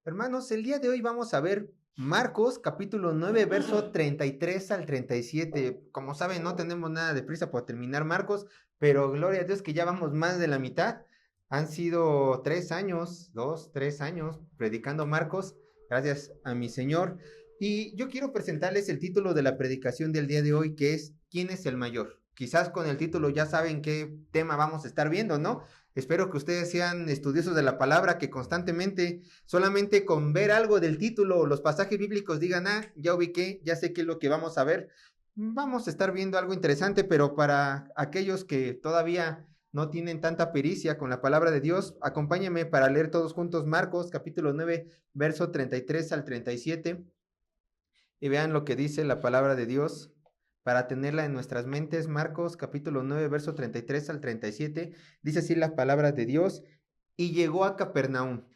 Hermanos, el día de hoy vamos a ver Marcos, capítulo 9, verso 33 al 37. Como saben, no tenemos nada de prisa por terminar Marcos, pero gloria a Dios que ya vamos más de la mitad. Han sido 3 años, 3 años predicando Marcos, gracias a mi Señor. Y yo quiero presentarles el título de la predicación del día de hoy, que es ¿Quién es el mayor? Quizás con el título ya saben qué tema vamos a estar viendo, ¿no? Espero que ustedes sean estudiosos de la palabra, que constantemente, solamente con ver algo del título o los pasajes bíblicos digan, ya ubiqué, ya sé qué es lo que vamos a ver. Vamos a estar viendo algo interesante, pero para aquellos que todavía no tienen tanta pericia con la palabra de Dios, acompáñenme para leer todos juntos Marcos, capítulo 9, verso 33 al 37, y vean lo que dice la palabra de Dios. Para tenerla en nuestras mentes, Marcos capítulo 9, verso 33 al 37, dice así la palabra de Dios: y llegó a Capernaum.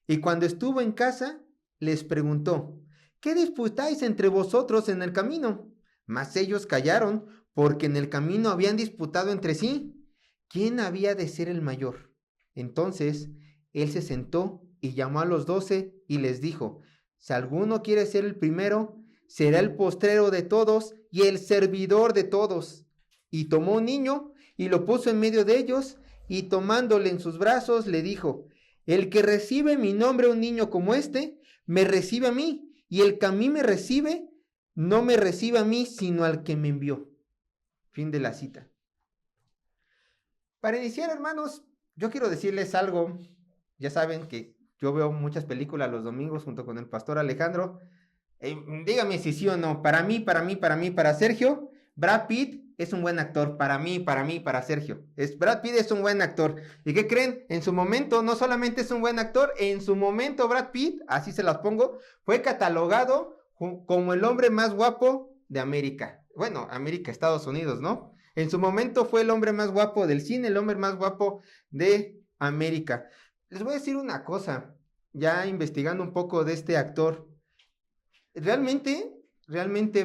Y cuando estuvo en casa, les preguntó: ¿qué disputáis entre vosotros en el camino? Mas ellos callaron, porque en el camino habían disputado entre sí quién había de ser el mayor. Entonces él se sentó y llamó a los 12 y les dijo: si alguno quiere ser el primero, será el postrero de todos y el servidor de todos. Y tomó un niño y lo puso en medio de ellos, y tomándole en sus brazos le dijo: el que recibe en mi nombre un niño como este, me recibe a mí, y el que a mí me recibe, no me recibe a mí, sino al que me envió. Fin de la cita. Para iniciar, hermanos, yo quiero decirles algo. Ya saben que yo veo muchas películas los domingos junto con el pastor Alejandro. Dígame si sí o no. Para Sergio, Brad Pitt es un buen actor. Para Sergio. Brad Pitt es un buen actor. ¿Y qué creen? En su momento, no solamente es un buen actor, en su momento Brad Pitt, así se las pongo, fue catalogado como el hombre más guapo de América. Bueno, América, Estados Unidos, ¿no? En su momento fue el hombre más guapo del cine, el hombre más guapo de América. Les voy a decir una cosa, ya investigando un poco de este actor. Realmente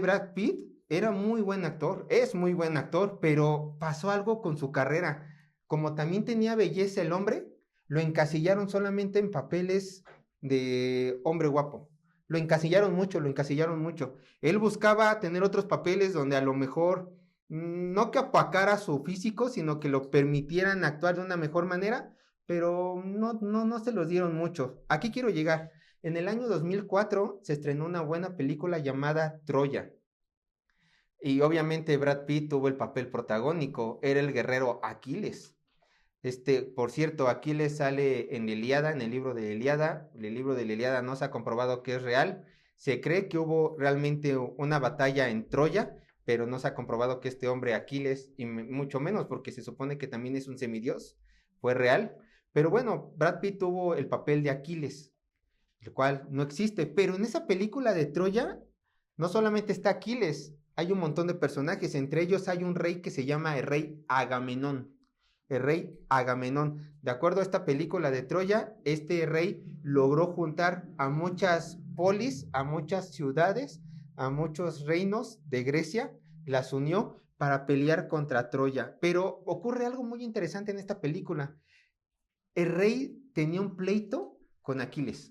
Brad Pitt era muy buen actor, es muy buen actor, pero pasó algo con su carrera. Como también tenía belleza el hombre, lo encasillaron solamente en papeles de hombre guapo. Lo encasillaron mucho, lo encasillaron mucho. Él buscaba tener otros papeles donde a lo mejor no que apacara su físico, sino que lo permitieran actuar de una mejor manera, pero no se los dieron mucho. Aquí quiero llegar. En el año 2004 se estrenó una buena película llamada Troya. Y obviamente Brad Pitt tuvo el papel protagónico, era el guerrero Aquiles. Por cierto, Aquiles sale en la Ilíada, en el libro de Ilíada. El libro de la Ilíada no se ha comprobado que es real. Se cree que hubo realmente una batalla en Troya, pero no se ha comprobado que este hombre Aquiles, y mucho menos porque se supone que también es un semidios, fue real. Pero bueno, Brad Pitt tuvo el papel de Aquiles, el cual no existe. Pero en esa película de Troya, no solamente está Aquiles, hay un montón de personajes. Entre ellos hay un rey que se llama el rey Agamenón. El rey Agamenón. De acuerdo a esta película de Troya, este rey logró juntar a muchas polis, a muchas ciudades, a muchos reinos de Grecia, las unió para pelear contra Troya. Pero ocurre algo muy interesante en esta película. El rey tenía un pleito con Aquiles.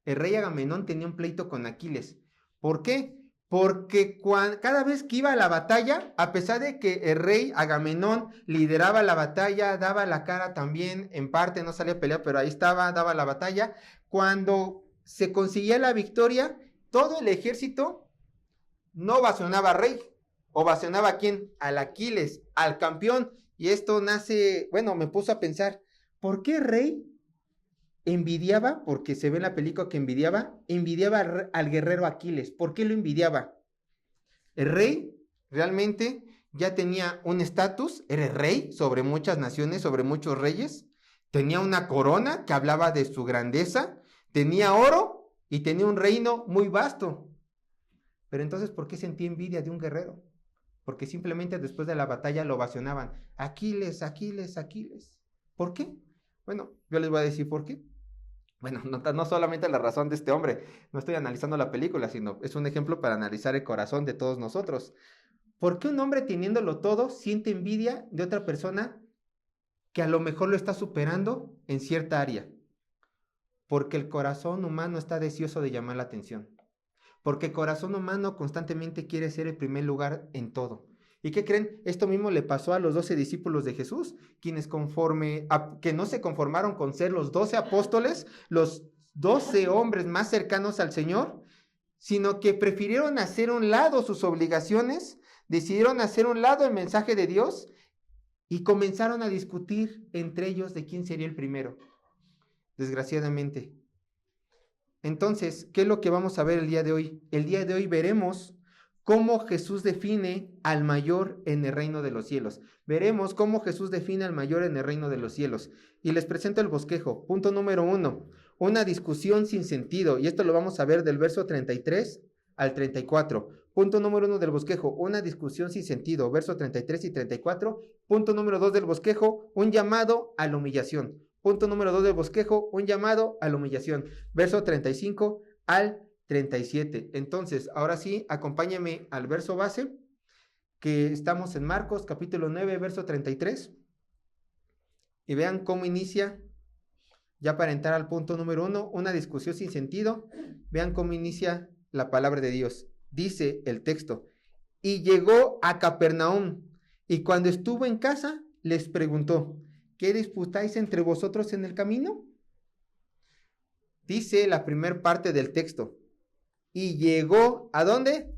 El rey Agamenón tenía un pleito con Aquiles. ¿Por qué? Porque cada vez que iba a la batalla, a pesar de que el rey Agamenón lideraba la batalla, daba la cara también, en parte no salía a pelear, pero ahí estaba, daba la batalla, cuando se conseguía la victoria, todo el ejército no ovacionaba al rey, ovacionaba ¿a quién? Al Aquiles, al campeón. Y esto me puso a pensar, ¿por qué el rey envidiaba? Porque se ve en la película que envidiaba al guerrero Aquiles? ¿Por qué lo envidiaba? El rey realmente ya tenía un estatus, era el rey sobre muchas naciones, sobre muchos reyes, tenía una corona que hablaba de su grandeza, tenía oro y tenía un reino muy vasto. Pero entonces, ¿por qué sentía envidia de un guerrero? Porque simplemente después de la batalla lo ovacionaban: Aquiles, Aquiles, Aquiles. ¿Por qué? Bueno, yo les voy a decir por qué. Bueno, no solamente la razón de este hombre, no estoy analizando la película, sino es un ejemplo para analizar el corazón de todos nosotros. ¿Por qué un hombre teniéndolo todo siente envidia de otra persona que a lo mejor lo está superando en cierta área? Porque el corazón humano está deseoso de llamar la atención. Porque el corazón humano constantemente quiere ser el primer lugar en todo. ¿Y qué creen? Esto mismo le pasó a los 12 discípulos de Jesús, quienes que no se conformaron con ser los 12 apóstoles, los 12 hombres más cercanos al Señor, sino que prefirieron hacer a un lado sus obligaciones, decidieron hacer a un lado el mensaje de Dios y comenzaron a discutir entre ellos de quién sería el primero, desgraciadamente. Entonces, ¿qué es lo que vamos a ver el día de hoy? El día de hoy veremos cómo Jesús define al mayor en el reino de los cielos. Veremos cómo Jesús define al mayor en el reino de los cielos. Y les presento el bosquejo. Punto número 1, una discusión sin sentido. Y esto lo vamos a ver del verso 33 al 34. Punto número 1 del bosquejo, una discusión sin sentido. Verso 33 y 34. Punto número 2 del bosquejo, un llamado a la humillación. Punto número 2 del bosquejo, un llamado a la humillación. Verso 35 al 37. Entonces, ahora sí, acompáñame al verso base, que estamos en Marcos, capítulo 9, verso 33. Y vean cómo inicia, ya para entrar al punto número 1, una discusión sin sentido. Vean cómo inicia la palabra de Dios. Dice el texto: y llegó a Capernaum, y cuando estuvo en casa, les preguntó: ¿qué disputáis entre vosotros en el camino? Dice la primera parte del texto: y llegó, ¿a dónde?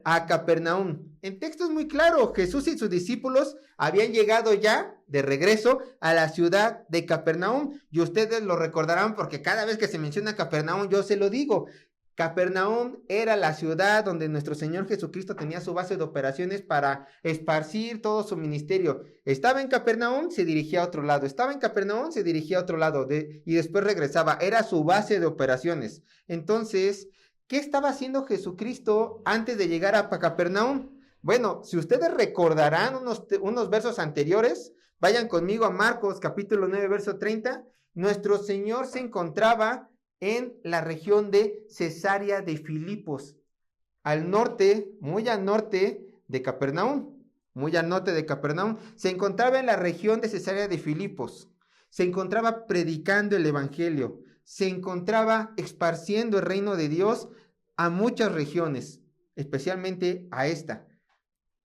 A Capernaum. El texto es muy claro, Jesús y sus discípulos habían llegado ya de regreso a la ciudad de Capernaum, y ustedes lo recordarán porque cada vez que se menciona Capernaum yo se lo digo. Capernaum era la ciudad donde nuestro Señor Jesucristo tenía su base de operaciones para esparcir todo su ministerio. Estaba en Capernaum, se dirigía a otro lado. Estaba en Capernaum, se dirigía a otro lado. Y después regresaba. Era su base de operaciones. Entonces, ¿qué estaba haciendo Jesucristo antes de llegar a Capernaum? Bueno, si ustedes recordarán unos versos anteriores, vayan conmigo a Marcos capítulo 9, verso 30. Nuestro Señor se encontraba en la región de Cesarea de Filipos, al norte, muy al norte de Capernaum, muy al norte de Capernaum. Se encontraba en la región de Cesarea de Filipos, se encontraba predicando el evangelio, se encontraba esparciendo el reino de Dios a muchas regiones, especialmente a esta.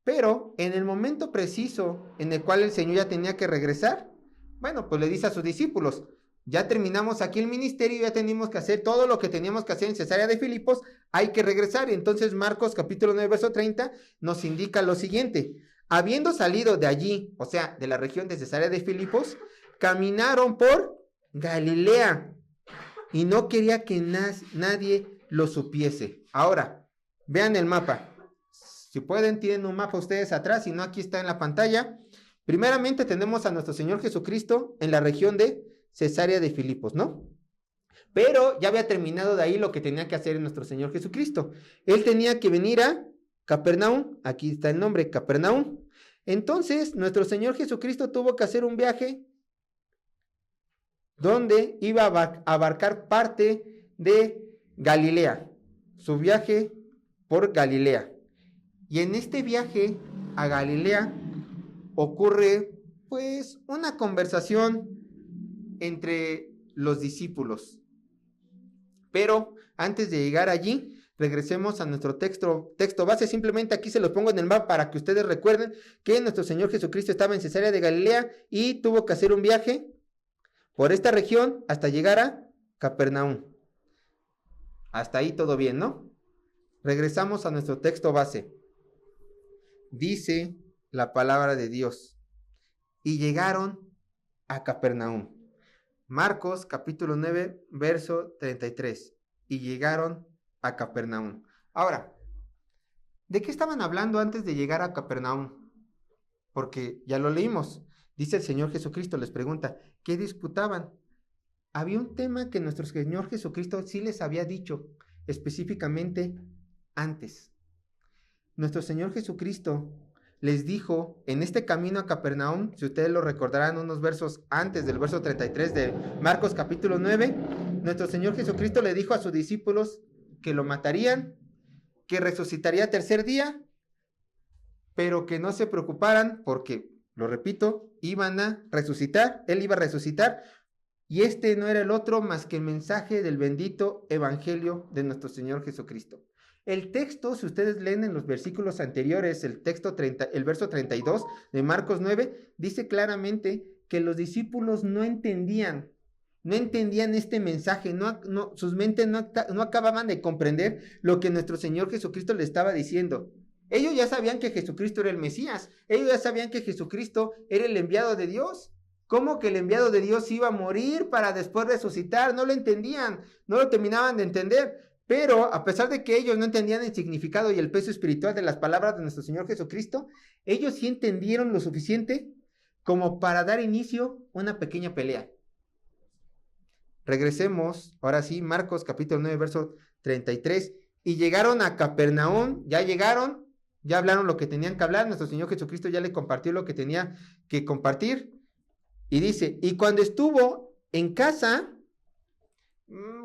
Pero en el momento preciso en el cual el Señor ya tenía que regresar, bueno, pues le dice a sus discípulos: ya terminamos aquí el ministerio, ya tenemos que hacer todo lo que teníamos que hacer en Cesarea de Filipos, hay que regresar. Y entonces Marcos capítulo 9, verso 30 nos indica lo siguiente: habiendo salido de allí, o sea, de la región de Cesarea de Filipos, caminaron por Galilea y no quería que nadie lo supiese. Ahora, vean el mapa. Si pueden, tienen un mapa ustedes atrás, si no, aquí está en la pantalla. Primeramente tenemos a nuestro Señor Jesucristo en la región de Cesarea de Filipos, ¿no? Pero ya había terminado de ahí lo que tenía que hacer nuestro Señor Jesucristo. Él tenía que venir a Capernaum, aquí está el nombre, Capernaum. Entonces, nuestro Señor Jesucristo tuvo que hacer un viaje donde iba a abarcar parte de Galilea, su viaje por Galilea. Y en este viaje a Galilea ocurre pues una conversación entre los discípulos. Pero antes de llegar allí, regresemos a nuestro texto base. Simplemente aquí se los pongo en el mapa para que ustedes recuerden que nuestro Señor Jesucristo estaba en Cesarea de Galilea y tuvo que hacer un viaje por esta región hasta llegar a Capernaum. Hasta ahí todo bien, ¿no? Regresamos a nuestro texto base. Dice la palabra de Dios: y llegaron a Capernaum. Marcos capítulo 9, verso 33. Y llegaron a Capernaum. Ahora, ¿de qué estaban hablando antes de llegar a Capernaum? Porque ya lo leímos. Dice el Señor Jesucristo, les pregunta, ¿qué disputaban? Había un tema que nuestro Señor Jesucristo sí les había dicho específicamente antes. Nuestro Señor Jesucristo les dijo en este camino a Capernaum, si ustedes lo recordarán unos versos antes del verso 33 de Marcos capítulo 9, nuestro Señor Jesucristo le dijo a sus discípulos que lo matarían, que resucitaría tercer día, pero que no se preocuparan porque, lo repito, iban a resucitar, él iba a resucitar, y este no era el otro más que el mensaje del bendito evangelio de nuestro Señor Jesucristo. El texto, si ustedes leen en los versículos anteriores, el verso 32 de Marcos 9, dice claramente que los discípulos no entendían este mensaje, sus mentes no acababan de comprender lo que nuestro Señor Jesucristo les estaba diciendo. Ellos ya sabían que Jesucristo era el Mesías, ellos ya sabían que Jesucristo era el enviado de Dios. ¿Cómo que el enviado de Dios iba a morir para después resucitar? No lo entendían, no lo terminaban de entender. Pero a pesar de que ellos no entendían el significado y el peso espiritual de las palabras de nuestro Señor Jesucristo, ellos sí entendieron lo suficiente como para dar inicio a una pequeña pelea. Regresemos, ahora sí, Marcos capítulo 9, verso 33. Y llegaron a Capernaum, ya hablaron lo que tenían que hablar, nuestro Señor Jesucristo ya le compartió lo que tenía que compartir. Y dice, y cuando estuvo en casa,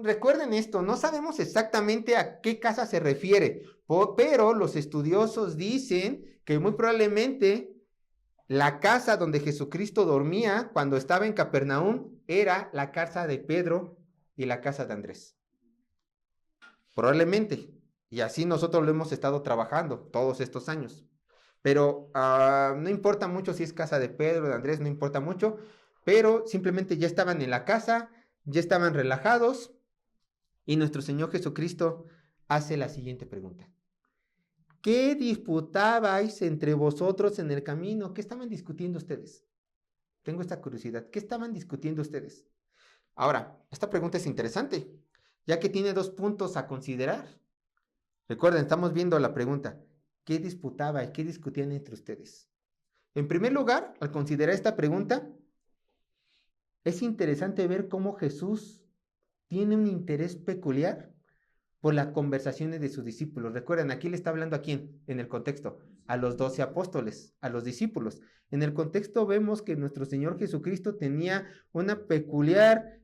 recuerden esto, no sabemos exactamente a qué casa se refiere, pero los estudiosos dicen que muy probablemente la casa donde Jesucristo dormía cuando estaba en Capernaum era la casa de Pedro y la casa de Andrés. Probablemente. Y así nosotros lo hemos estado trabajando todos estos años. Pero no importa mucho si es casa de Pedro o de Andrés, no importa mucho. Pero simplemente ya estaban en la casa, ya estaban relajados. Y nuestro Señor Jesucristo hace la siguiente pregunta. ¿Qué disputabais entre vosotros en el camino? ¿Qué estaban discutiendo ustedes? Tengo esta curiosidad. ¿Qué estaban discutiendo ustedes? Ahora, esta pregunta es interesante, ya que tiene 2 puntos a considerar. Recuerden, estamos viendo la pregunta. ¿Qué disputabais? ¿Qué discutían entre ustedes? En primer lugar, al considerar esta pregunta, es interesante ver cómo Jesús tiene un interés peculiar por las conversaciones de sus discípulos. Recuerden, aquí le está hablando ¿a quién? En el contexto, a los 12 apóstoles, a los discípulos. En el contexto vemos que nuestro Señor Jesucristo tenía un peculiar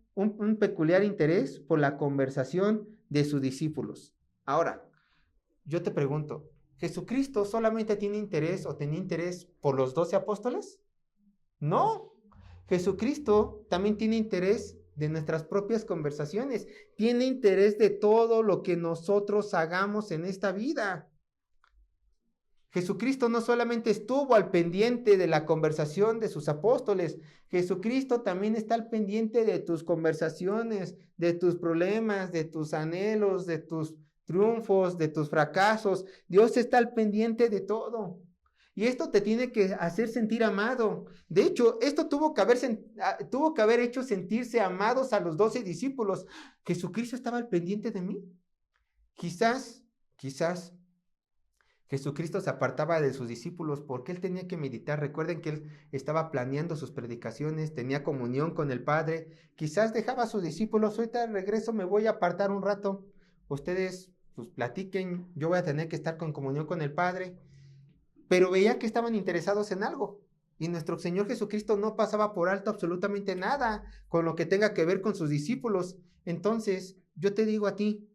interés por la conversación de sus discípulos. Ahora, yo te pregunto, ¿Jesucristo solamente tiene interés o tenía interés por los 12 apóstoles? No, Jesucristo también tiene interés de nuestras propias conversaciones, tiene interés de todo lo que nosotros hagamos en esta vida. Jesucristo no solamente estuvo al pendiente de la conversación de sus apóstoles, Jesucristo también está al pendiente de tus conversaciones, de tus problemas, de tus anhelos, de tus triunfos, de tus fracasos. Dios está al pendiente de todo. Y esto te tiene que hacer sentir amado. De hecho, esto tuvo que haber hecho sentirse amados a los 12 discípulos. Jesucristo estaba al pendiente de mí. Quizás Jesucristo se apartaba de sus discípulos porque él tenía que meditar. Recuerden que él estaba planeando sus predicaciones, tenía comunión con el Padre. Quizás dejaba a sus discípulos, ahorita regreso, me voy a apartar un rato. Ustedes pues platiquen, yo voy a tener que estar con comunión con el Padre. Pero veía que estaban interesados en algo. Y nuestro Señor Jesucristo no pasaba por alto absolutamente nada con lo que tenga que ver con sus discípulos. Entonces, yo te digo a ti,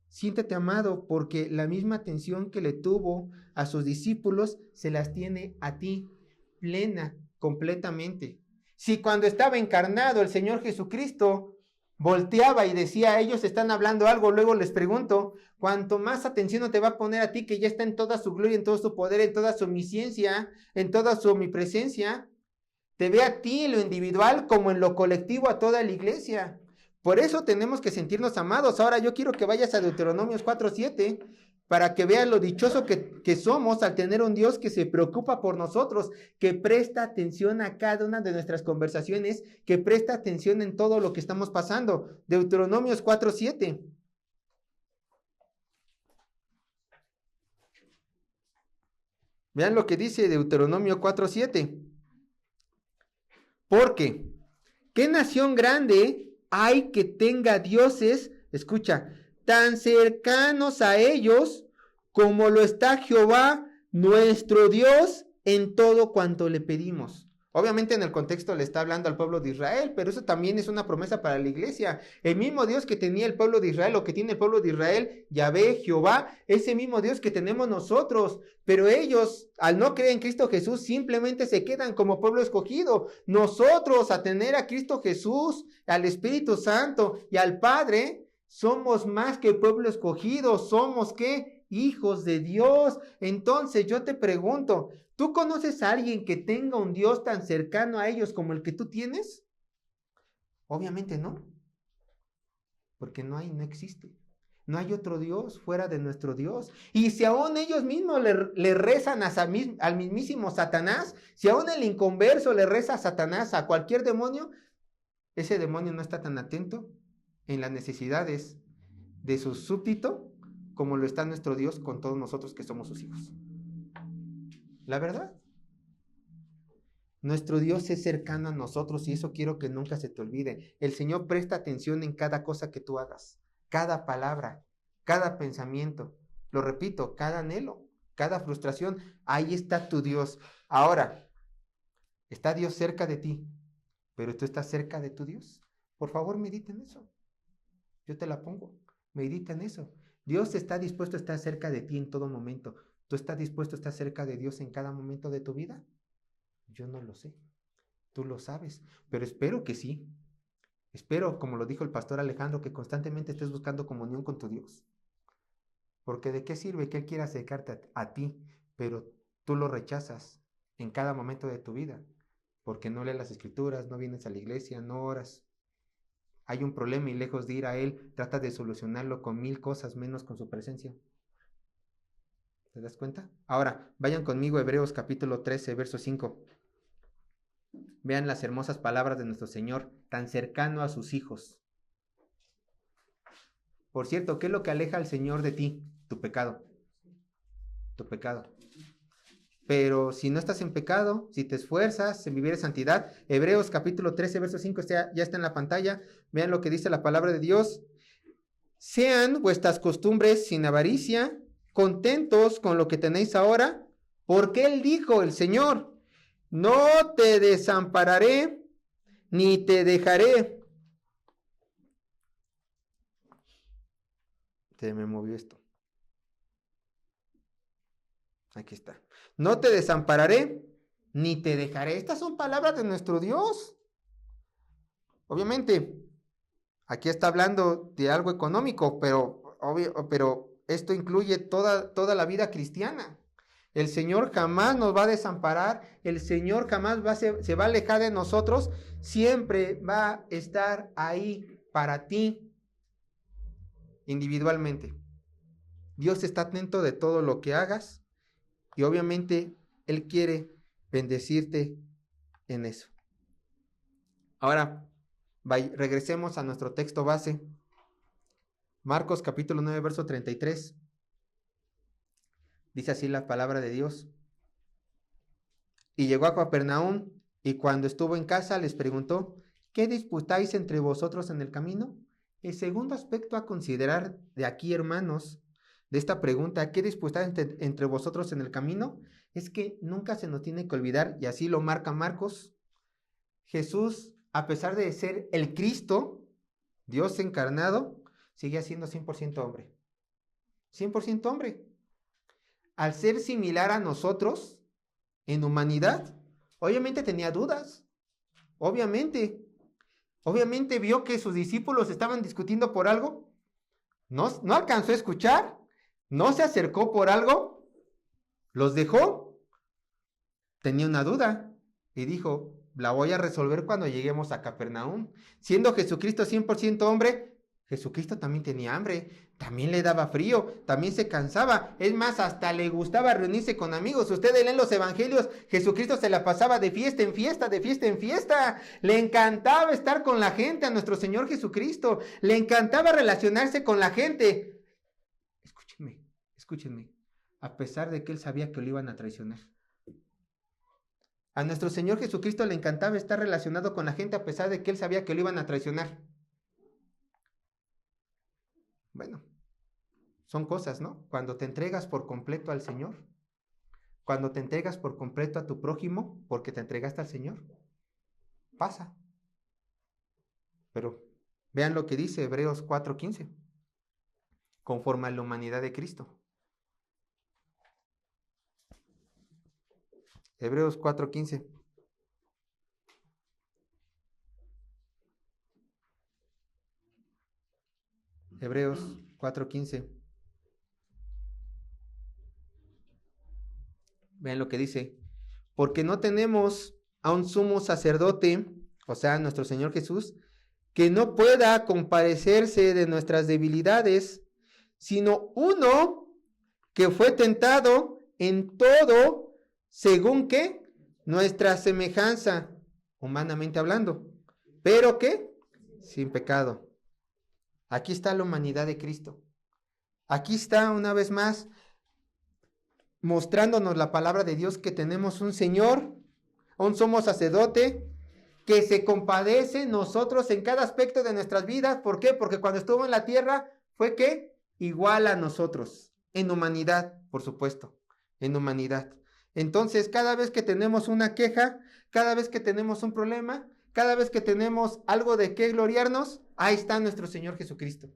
siéntete amado porque la misma atención que le tuvo a sus discípulos se las tiene a ti, plena, completamente. Si cuando estaba encarnado el Señor Jesucristo volteaba y decía, ellos están hablando algo, luego les pregunto, cuanto más atención no te va a poner a ti que ya está en toda su gloria, en todo su poder, en toda su omnisciencia, en toda su omnipresencia, te ve a ti en lo individual como en lo colectivo a toda la iglesia. Por eso tenemos que sentirnos amados. Ahora yo quiero que vayas a Deuteronomios 4:7 para que veas lo dichoso que somos al tener un Dios que se preocupa por nosotros, que presta atención a cada una de nuestras conversaciones, que presta atención en todo lo que estamos pasando. Deuteronomios 4:7. Vean lo que dice Deuteronomio 4:7. Porque, ¿qué nación grande hay que tenga dioses, escucha, tan cercanos a ellos como lo está Jehová, nuestro Dios, en todo cuanto le pedimos? Obviamente en el contexto le está hablando al pueblo de Israel, pero eso también es una promesa para la iglesia. El mismo Dios que tenía el pueblo de Israel o que tiene el pueblo de Israel, Yahvé, Jehová, ese mismo Dios que tenemos nosotros. Pero ellos, al no creer en Cristo Jesús, simplemente se quedan como pueblo escogido. Nosotros, a tener a Cristo Jesús, al Espíritu Santo y al Padre, somos más que pueblo escogido. ¿Somos qué? Hijos de Dios. Entonces yo te pregunto, ¿tú conoces a alguien que tenga un Dios tan cercano a ellos como el que tú tienes? Obviamente no, porque no existe. No hay otro Dios fuera de nuestro Dios. Y si aún ellos mismos le rezan al mismísimo Satanás, si aún el inconverso le reza a Satanás, a cualquier demonio, ese demonio no está tan atento en las necesidades de su súbdito como lo está nuestro Dios con todos nosotros que somos sus hijos. La verdad. Nuestro Dios es cercano a nosotros y eso quiero que nunca se te olvide. El Señor presta atención en cada cosa que tú hagas, cada palabra, cada pensamiento. Lo repito, cada anhelo, cada frustración. Ahí está tu Dios. Ahora, está Dios cerca de ti, pero tú estás cerca de tu Dios. Por favor, medita en eso. Yo te la pongo. Medita en eso. Dios está dispuesto a estar cerca de ti en todo momento. ¿Tú estás dispuesto a estar cerca de Dios en cada momento de tu vida? Yo no lo sé. Tú lo sabes, pero espero que sí. Espero, como lo dijo el pastor Alejandro, que constantemente estés buscando comunión con tu Dios. Porque ¿de qué sirve que Él quiera acercarte a ti, pero tú lo rechazas en cada momento de tu vida? Porque no lees las escrituras, no vienes a la iglesia, no oras. Hay un problema y lejos de ir a Él, tratas de solucionarlo con 1000 cosas menos con su presencia. ¿Te das cuenta? Ahora, vayan conmigo a Hebreos capítulo 13, verso 5. Vean las hermosas palabras de nuestro Señor, tan cercano a sus hijos. Por cierto, ¿qué es lo que aleja al Señor de ti? Tu pecado. Tu pecado. Pero si no estás en pecado, si te esfuerzas en vivir en santidad, Hebreos capítulo 13, verso 5 ya está en la pantalla. Vean lo que dice la palabra de Dios. Sean vuestras costumbres sin avaricia, contentos con lo que tenéis ahora, porque Él dijo, el Señor, no te desampararé, ni te dejaré. Se me movió esto. Aquí está. No te desampararé, ni te dejaré. Estas son palabras de nuestro Dios. Obviamente, aquí está hablando de algo económico, pero esto incluye toda la vida cristiana. El Señor jamás nos va a desamparar, el Señor jamás se va a alejar de nosotros, siempre va a estar ahí para ti individualmente. Dios está atento de todo lo que hagas y obviamente Él quiere bendecirte en eso. Ahora, regresemos a nuestro texto base. Marcos capítulo 9, verso 33. Dice así la palabra de Dios. Y llegó a Capernaum, y cuando estuvo en casa les preguntó, ¿qué disputáis entre vosotros en el camino? El segundo aspecto a considerar de aquí, hermanos, de esta pregunta, ¿qué disputáis entre vosotros en el camino? Es que nunca se nos tiene que olvidar, y así lo marca Marcos, Jesús, a pesar de ser el Cristo, Dios encarnado, seguía siendo 100% hombre. 100% hombre. Al ser similar a nosotros en humanidad, obviamente tenía dudas. Obviamente vio que sus discípulos estaban discutiendo por algo. No alcanzó a escuchar. No se acercó por algo. Los dejó. Tenía una duda y dijo, la voy a resolver cuando lleguemos a Capernaum. Siendo Jesucristo 100% hombre, Jesucristo también tenía hambre, también le daba frío, también se cansaba. Es más, hasta le gustaba reunirse con amigos. Ustedes leen los evangelios, Jesucristo se la pasaba de fiesta en fiesta, de fiesta en fiesta. Le encantaba estar con la gente, a nuestro Señor Jesucristo. Le encantaba relacionarse con la gente. Escúchenme. A pesar de que él sabía que lo iban a traicionar. A nuestro Señor Jesucristo le encantaba estar relacionado con la gente a pesar de que él sabía que lo iban a traicionar. Bueno, son cosas, ¿no? Cuando te entregas por completo al Señor, Cuando te entregas por completo a tu prójimo, porque te entregaste al Señor, pasa. Pero vean lo que dice Hebreos 4:15, conforme a la humanidad de Cristo. Hebreos 4:15. Hebreos 4:15. Vean lo que dice. Porque no tenemos a un sumo sacerdote, o sea, nuestro Señor Jesús, que no pueda compadecerse de nuestras debilidades, sino uno que fue tentado en todo, según que nuestra semejanza, humanamente hablando, pero que sin pecado. Aquí está la humanidad de Cristo. Aquí está una vez más mostrándonos la palabra de Dios que tenemos un Señor, un sumo sacerdote que se compadece nosotros en cada aspecto de nuestras vidas. ¿Por qué? Porque cuando estuvo en la tierra fue que igual a nosotros, en humanidad, por supuesto, en humanidad. Entonces, cada vez que tenemos una queja, cada vez que tenemos un problema, cada vez que tenemos algo de qué gloriarnos, ahí está nuestro Señor Jesucristo.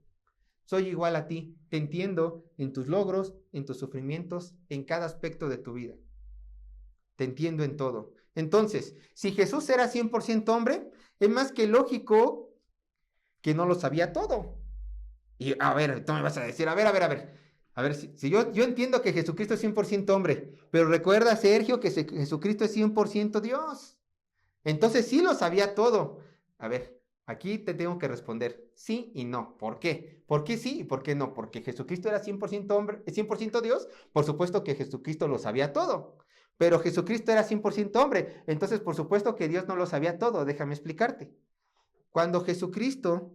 Soy igual a ti, te entiendo en tus logros, en tus sufrimientos, en cada aspecto de tu vida. Te entiendo en todo. Entonces, si Jesús era 100% hombre, es más que lógico que no lo sabía todo. Y a ver, tú me vas a decir, a ver, si yo entiendo que Jesucristo es 100% hombre, pero recuerda, Sergio, que Jesucristo es 100% Dios. Entonces sí lo sabía todo. A ver, aquí te tengo que responder sí y no. ¿Por qué? ¿Por qué sí y por qué no? Porque Jesucristo era 100% hombre, 100% Dios. Por supuesto que Jesucristo lo sabía todo. Pero Jesucristo era 100% hombre. Entonces, por supuesto que Dios no lo sabía todo. Déjame explicarte. Cuando Jesucristo,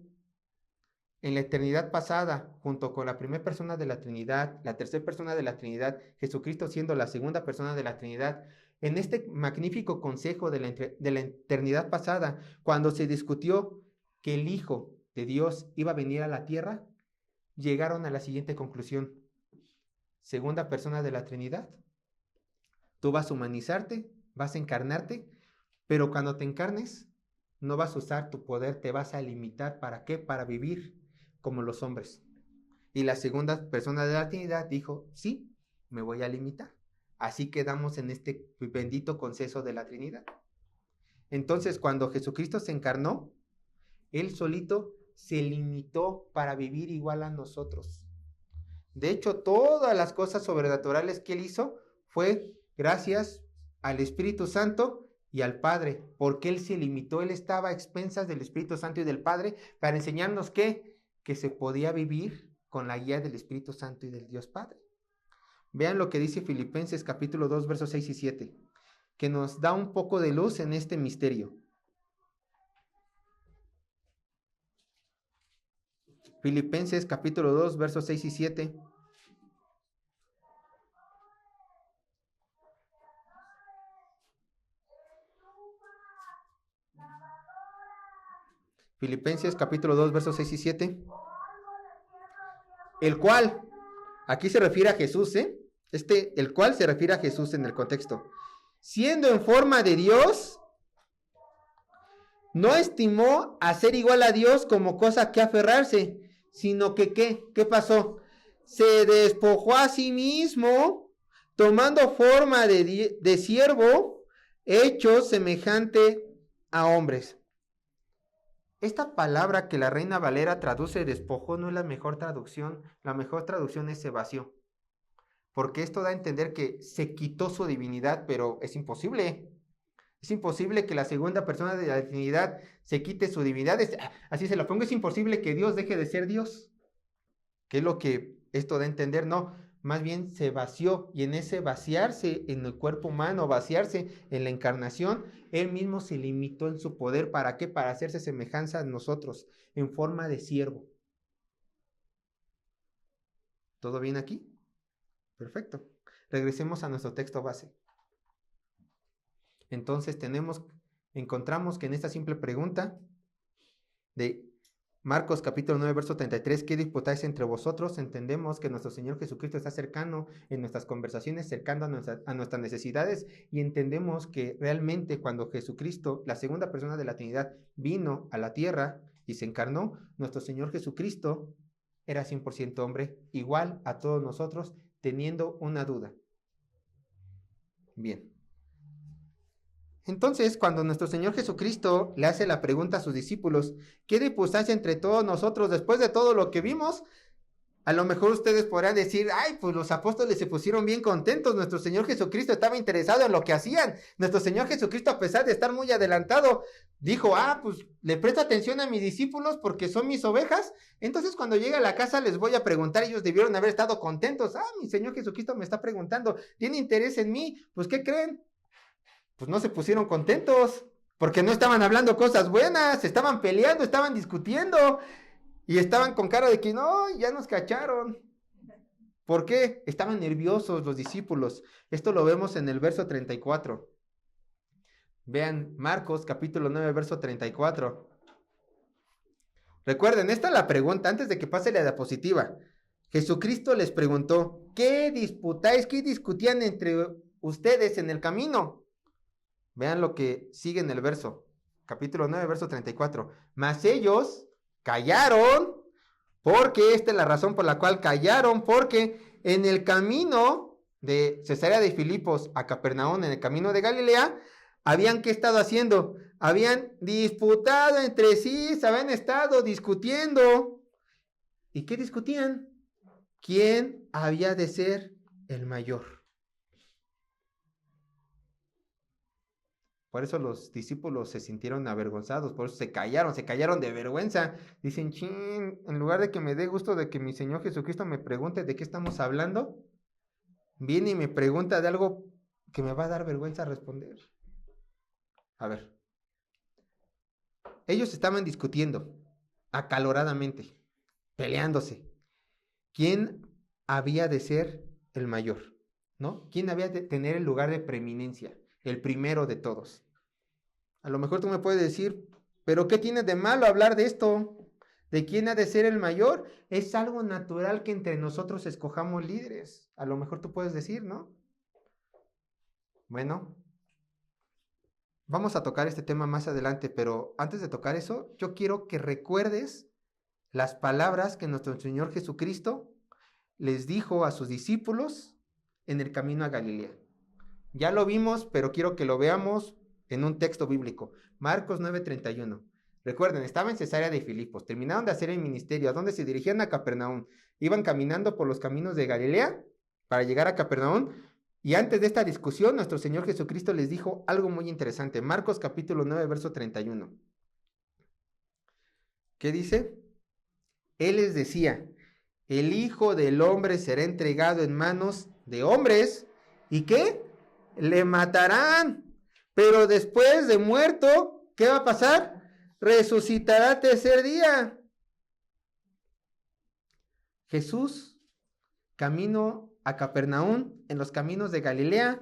en la eternidad pasada, junto con la primera persona de la Trinidad, la tercera persona de la Trinidad, Jesucristo siendo la segunda persona de la Trinidad, en este magnífico consejo de la eternidad pasada, cuando se discutió que el Hijo de Dios iba a venir a la tierra, llegaron a la siguiente conclusión. Segunda persona de la Trinidad, tú vas a humanizarte, vas a encarnarte, pero cuando te encarnes, no vas a usar tu poder, te vas a limitar. ¿Para qué? Para vivir como los hombres. Y la segunda persona de la Trinidad dijo, sí, me voy a limitar. Así quedamos en este bendito consejo de la Trinidad. Entonces, cuando Jesucristo se encarnó, Él solito se limitó para vivir igual a nosotros. De hecho, todas las cosas sobrenaturales que Él hizo fue gracias al Espíritu Santo y al Padre, porque Él se limitó, Él estaba a expensas del Espíritu Santo y del Padre para enseñarnos que se podía vivir con la guía del Espíritu Santo y del Dios Padre. Vean lo que dice Filipenses capítulo 2, versos 6 y 7, que nos da un poco de luz en este misterio. Filipenses capítulo 2, versos 6 y 7. Filipenses capítulo 2, versos 6 y 7. El cual, aquí se refiere a Jesús, el cual se refiere a Jesús en el contexto. Siendo en forma de Dios, no estimó a ser igual a Dios como cosa que aferrarse, sino que, ¿qué pasó? Se despojó a sí mismo, tomando forma de siervo, hecho semejante a hombres. Esta palabra que la Reina Valera traduce despojó no es la mejor traducción. La mejor traducción es se vació. Porque esto da a entender que se quitó su divinidad, pero es imposible. Es imposible que la segunda persona de la Trinidad se quite su divinidad. Así se lo pongo, es imposible que Dios deje de ser Dios. ¿Qué es lo que esto da a entender? No, más bien se vació, y en ese vaciarse en el cuerpo humano, vaciarse en la encarnación, Él mismo se limitó en su poder. ¿Para qué? Para hacerse semejanza a nosotros, en forma de siervo. ¿Todo bien aquí? Perfecto. Regresemos a nuestro texto base. Entonces encontramos que en esta simple pregunta de Marcos capítulo 9, verso 33, ¿qué disputáis entre vosotros? Entendemos que nuestro Señor Jesucristo está cercano en nuestras conversaciones, cercano a nuestras necesidades, y entendemos que realmente cuando Jesucristo, la segunda persona de la Trinidad, vino a la tierra y se encarnó, nuestro Señor Jesucristo era 100% hombre, igual a todos nosotros, teniendo una duda. Bien. Entonces, cuando nuestro Señor Jesucristo le hace la pregunta a sus discípulos, ¿qué disputáis entre todos nosotros después de todo lo que vimos? A lo mejor ustedes podrán decir, ay, pues los apóstoles se pusieron bien contentos, nuestro Señor Jesucristo estaba interesado en lo que hacían, nuestro Señor Jesucristo, a pesar de estar muy adelantado, dijo, pues le presto atención a mis discípulos porque son mis ovejas, entonces cuando llegue a la casa les voy a preguntar, ellos debieron haber estado contentos, mi Señor Jesucristo me está preguntando, ¿tiene interés en mí? Pues, ¿qué creen? Pues no se pusieron contentos, porque no estaban hablando cosas buenas, estaban peleando, estaban discutiendo, y estaban con cara de que no, ya nos cacharon. ¿Por qué? Estaban nerviosos los discípulos. Esto lo vemos en el verso 34. Vean Marcos capítulo 9, verso 34. Recuerden, esta es la pregunta, antes de que pase la diapositiva. Jesucristo les preguntó, ¿qué disputáis, qué discutían entre ustedes en el camino? Vean lo que sigue en el verso, capítulo 9, verso 34. Mas ellos callaron, porque esta es la razón por la cual callaron, porque en el camino de Cesarea de Filipos a Capernaum, en el camino de Galilea, habían ¿qué estado haciendo? Habían disputado entre sí, se habían estado discutiendo. ¿Y qué discutían? ¿Quién había de ser el mayor? Por eso los discípulos se sintieron avergonzados, por eso se callaron de vergüenza. Dicen, chin, en lugar de que me dé gusto de que mi Señor Jesucristo me pregunte de qué estamos hablando, viene y me pregunta de algo que me va a dar vergüenza responder. A ver, ellos estaban discutiendo acaloradamente, peleándose. ¿Quién había de ser el mayor? ¿No? ¿Quién había de tener el lugar de preeminencia? El primero de todos. A lo mejor tú me puedes decir, ¿pero qué tiene de malo hablar de esto? ¿De quién ha de ser el mayor? Es algo natural que entre nosotros escojamos líderes. A lo mejor tú puedes decir, ¿no? Bueno, vamos a tocar este tema más adelante, pero antes de tocar eso, yo quiero que recuerdes las palabras que nuestro Señor Jesucristo les dijo a sus discípulos en el camino a Galilea. Ya lo vimos, pero quiero que lo veamos en un texto bíblico. Marcos 9:31. Recuerden, estaban en Cesarea de Filipos, terminaron de hacer el ministerio, ¿a dónde se dirigían? A Capernaum. Iban caminando por los caminos de Galilea para llegar a Capernaum, y antes de esta discusión, nuestro Señor Jesucristo les dijo algo muy interesante. Marcos capítulo 9, verso 31. ¿Qué dice? Él les decía, el Hijo del Hombre será entregado en manos de hombres, ¿y qué? Le matarán, pero después de muerto, ¿qué va a pasar? Resucitará al tercer día. Jesús, camino a Capernaum, en los caminos de Galilea,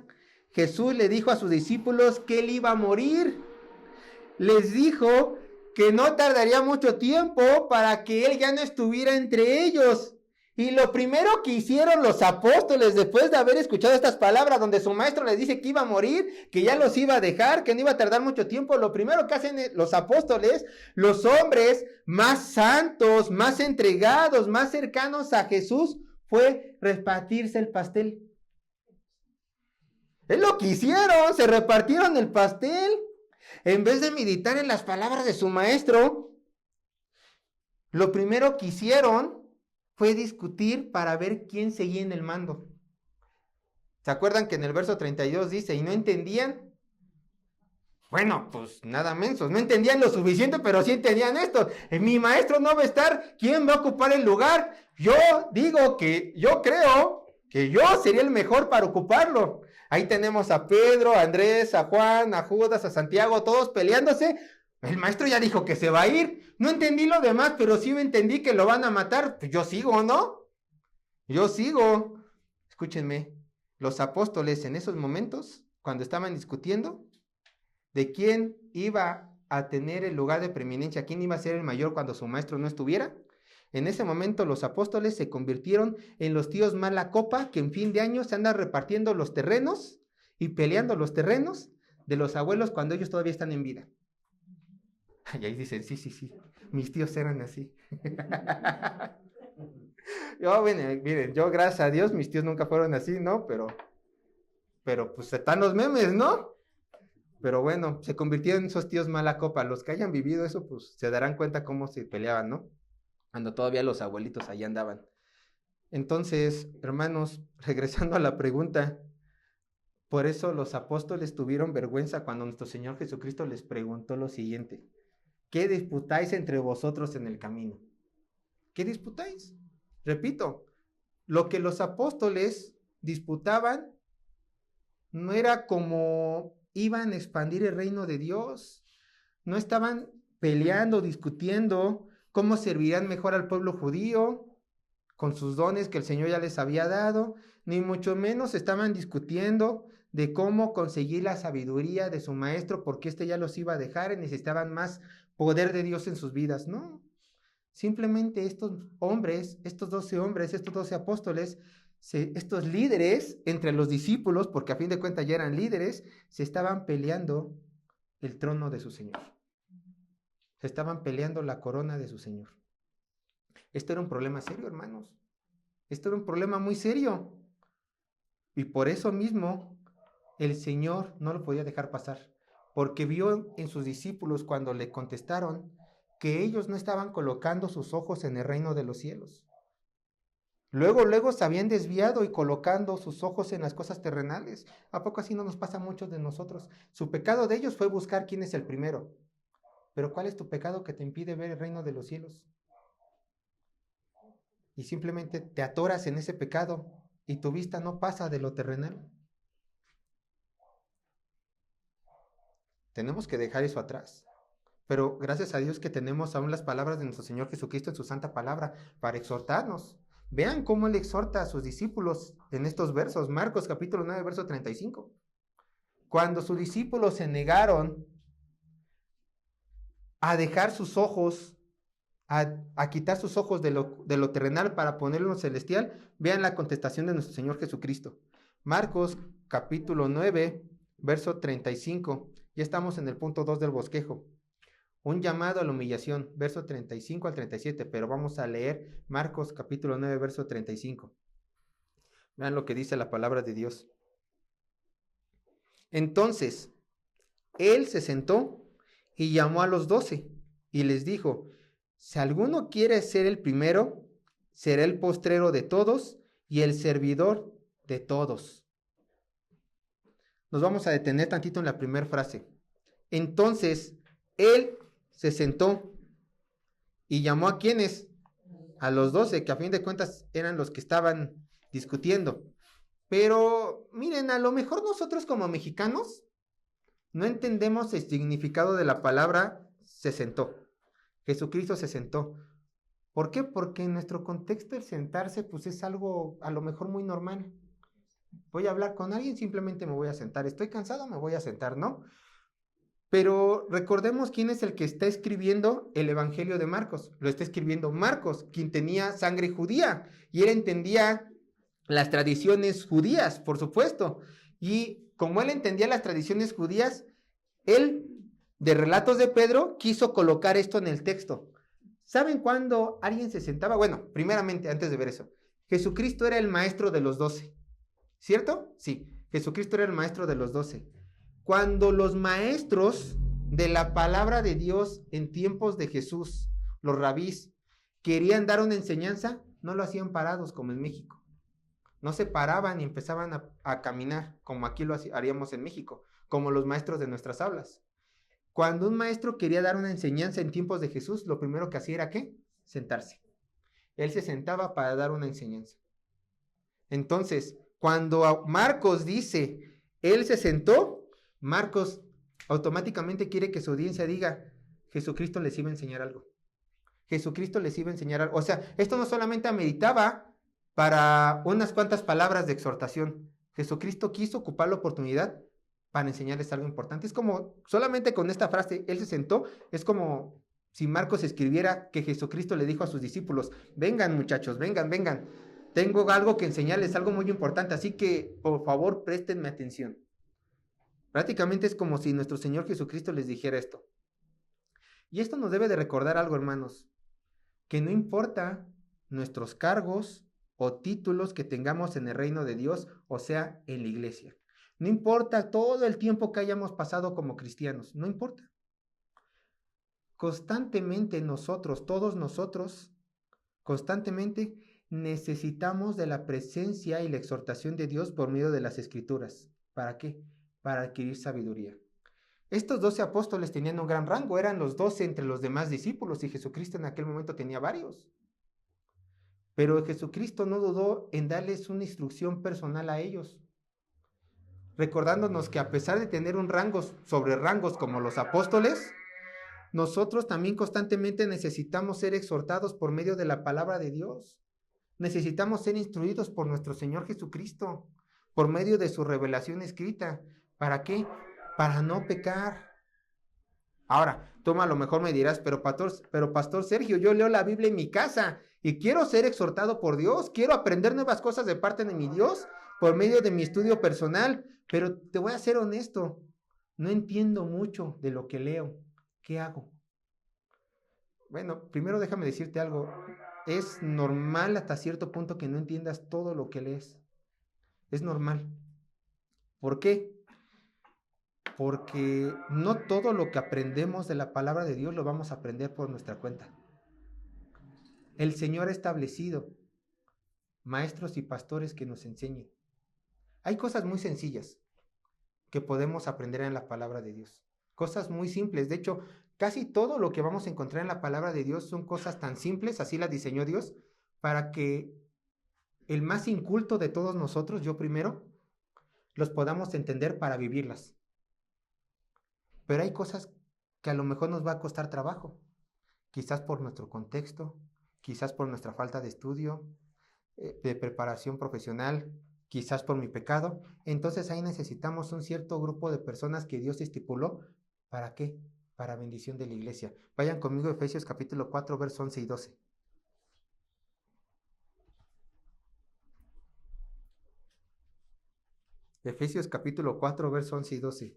Jesús le dijo a sus discípulos que él iba a morir. Les dijo que no tardaría mucho tiempo para que él ya no estuviera entre ellos. Y lo primero que hicieron los apóstoles después de haber escuchado estas palabras donde su maestro les dice que iba a morir, que ya los iba a dejar, que no iba a tardar mucho tiempo, lo primero que hacen los apóstoles, los hombres más santos, más entregados, más cercanos a Jesús, fue repartirse el pastel. Es lo que hicieron, se repartieron el pastel. En vez de meditar en las palabras de su maestro, lo primero que hicieron fue discutir para ver quién seguía en el mando. ¿Se acuerdan que en el verso 32 dice, y no entendían? Bueno, pues nada mensos, no entendían lo suficiente, pero sí entendían esto. Mi maestro no va a estar, ¿quién va a ocupar el lugar? Yo digo que yo creo que yo sería el mejor para ocuparlo. Ahí tenemos a Pedro, a Andrés, a Juan, a Judas, a Santiago, todos peleándose. El maestro ya dijo que se va a ir. No entendí lo demás, pero sí entendí que lo van a matar. Pues yo sigo, ¿no? Yo sigo. Escúchenme, los apóstoles en esos momentos, cuando estaban discutiendo de quién iba a tener el lugar de preeminencia, quién iba a ser el mayor cuando su maestro no estuviera, en ese momento los apóstoles se convirtieron en los tíos mala copa que en fin de año se andan repartiendo los terrenos y peleando los terrenos de los abuelos cuando ellos todavía están en vida. Y ahí dicen, sí, mis tíos eran así. Miren, yo gracias a Dios, mis tíos nunca fueron así, ¿no? Pero pues están los memes, ¿no? Pero bueno, se convirtieron en esos tíos mala copa. Los que hayan vivido eso, pues se darán cuenta cómo se peleaban, ¿no? Cuando todavía los abuelitos allá andaban. Entonces, hermanos, regresando a la pregunta, por eso los apóstoles tuvieron vergüenza cuando nuestro Señor Jesucristo les preguntó lo siguiente: ¿qué disputáis entre vosotros en el camino? ¿Qué disputáis? Repito, lo que los apóstoles disputaban no era como iban a expandir el reino de Dios, no estaban peleando, discutiendo cómo servirían mejor al pueblo judío con sus dones que el Señor ya les había dado, ni mucho menos estaban discutiendo de cómo conseguir la sabiduría de su maestro porque éste ya los iba a dejar y necesitaban más poder de Dios en sus vidas. No, simplemente estos hombres, estos 12 hombres, estos 12 apóstoles, estos líderes entre los discípulos, porque a fin de cuentas ya eran líderes, se estaban peleando el trono de su Señor. Se estaban peleando la corona de su Señor. Esto era un problema serio, hermanos. Esto era un problema muy serio. Y por eso mismo el Señor no lo podía dejar pasar, porque vio en sus discípulos cuando le contestaron que ellos no estaban colocando sus ojos en el reino de los cielos. Luego se habían desviado y colocando sus ojos en las cosas terrenales. ¿A poco así no nos pasa a muchos de nosotros? Su pecado de ellos fue buscar quién es el primero. Pero ¿cuál es tu pecado que te impide ver el reino de los cielos? Y simplemente te atoras en ese pecado y tu vista no pasa de lo terrenal. Tenemos que dejar eso atrás. Pero gracias a Dios que tenemos aún las palabras de nuestro Señor Jesucristo en su santa palabra para exhortarnos. Vean cómo Él exhorta a sus discípulos en estos versos. Marcos capítulo 9, verso 35. Cuando sus discípulos se negaron a dejar sus ojos, a quitar sus ojos de lo terrenal para ponerlo en lo celestial, vean la contestación de nuestro Señor Jesucristo. Marcos capítulo 9, verso 35. Ya estamos en el punto 2 del bosquejo. Un llamado a la humillación, verso 35 al 37, pero vamos a leer Marcos capítulo 9, verso 35. Vean lo que dice la palabra de Dios. Entonces, él se sentó y llamó a los 12 y les dijo: si alguno quiere ser el primero, será el postrero de todos y el servidor de todos. Nos vamos a detener tantito en la primera frase. Entonces, él se sentó y llamó ¿a quiénes? A los 12, que a fin de cuentas eran los que estaban discutiendo. Pero miren, a lo mejor nosotros como mexicanos no entendemos el significado de la palabra se sentó. Jesucristo se sentó. ¿Por qué? Porque en nuestro contexto el sentarse pues es algo a lo mejor muy normal. Voy a hablar con alguien, simplemente me voy a sentar. Estoy cansado, me voy a sentar, ¿no? Pero recordemos quién es el que está escribiendo el Evangelio de Marcos. Lo está escribiendo Marcos, quien tenía sangre judía. Y él entendía las tradiciones judías, por supuesto. Y como él entendía las tradiciones judías, él, de relatos de Pedro, quiso colocar esto en el texto. ¿Saben cuándo alguien se sentaba? Bueno, primeramente, antes de ver eso, Jesucristo era el maestro de los 12. ¿Cierto? Sí, Jesucristo era el maestro de los 12. Cuando los maestros de la palabra de Dios en tiempos de Jesús, los rabís, querían dar una enseñanza, no lo hacían parados como en México. No se paraban y empezaban a caminar como aquí lo haríamos en México, como los maestros de nuestras aulas. Cuando un maestro quería dar una enseñanza en tiempos de Jesús, lo primero que hacía era ¿qué? Sentarse. Él se sentaba para dar una enseñanza. Entonces, cuando Marcos dice, él se sentó, Marcos automáticamente quiere que su audiencia diga, Jesucristo les iba a enseñar algo. Jesucristo les iba a enseñar algo. O sea, esto no solamente ameritaba para unas cuantas palabras de exhortación. Jesucristo quiso ocupar la oportunidad para enseñarles algo importante. Es como, solamente con esta frase, él se sentó, es como si Marcos escribiera que Jesucristo le dijo a sus discípulos, vengan muchachos, vengan, vengan, tengo algo que enseñarles, algo muy importante, así que por favor préstenme atención. Prácticamente es como si nuestro Señor Jesucristo les dijera esto. Y esto nos debe de recordar algo, hermanos, que no importa nuestros cargos o títulos que tengamos en el reino de Dios, o sea, en la iglesia. No importa todo el tiempo que hayamos pasado como cristianos, no importa. Constantemente nosotros, todos nosotros, constantemente necesitamos de la presencia y la exhortación de Dios por medio de las Escrituras. ¿Para qué? Para adquirir sabiduría. Estos 12 apóstoles tenían un gran rango, eran los 12 entre los demás discípulos y Jesucristo en aquel momento tenía varios. Pero Jesucristo no dudó en darles una instrucción personal a ellos, recordándonos que a pesar de tener un rango sobre rangos como los apóstoles, nosotros también constantemente necesitamos ser exhortados por medio de la palabra de Dios. Necesitamos ser instruidos por nuestro Señor Jesucristo, por medio de su revelación escrita. ¿Para qué? Para no pecar. Ahora, tú a lo mejor me dirás, pero pastor Sergio, yo leo la Biblia en mi casa y quiero ser exhortado por Dios, quiero aprender nuevas cosas de parte de mi Dios por medio de mi estudio personal, pero te voy a ser honesto, no entiendo mucho de lo que leo. ¿Qué hago? Bueno, primero déjame decirte algo, es normal hasta cierto punto que no entiendas todo lo que lees, es normal. ¿Por qué? Porque no todo lo que aprendemos de la palabra de Dios lo vamos a aprender por nuestra cuenta. El Señor ha establecido maestros y pastores que nos enseñen. Hay cosas muy sencillas que podemos aprender en la palabra de Dios. Cosas muy simples. De hecho, casi todo lo que vamos a encontrar en la palabra de Dios son cosas tan simples, así las diseñó Dios, para que el más inculto de todos nosotros, yo primero, los podamos entender para vivirlas. Pero hay cosas que a lo mejor nos va a costar trabajo, quizás por nuestro contexto, quizás por nuestra falta de estudio, de preparación profesional, quizás por mi pecado. Entonces ahí necesitamos un cierto grupo de personas que Dios estipuló. ¿Para qué? Para bendición de la iglesia. Vayan conmigo a Efesios capítulo 4, versos 11 y 12. Efesios capítulo 4, versos 11 y 12.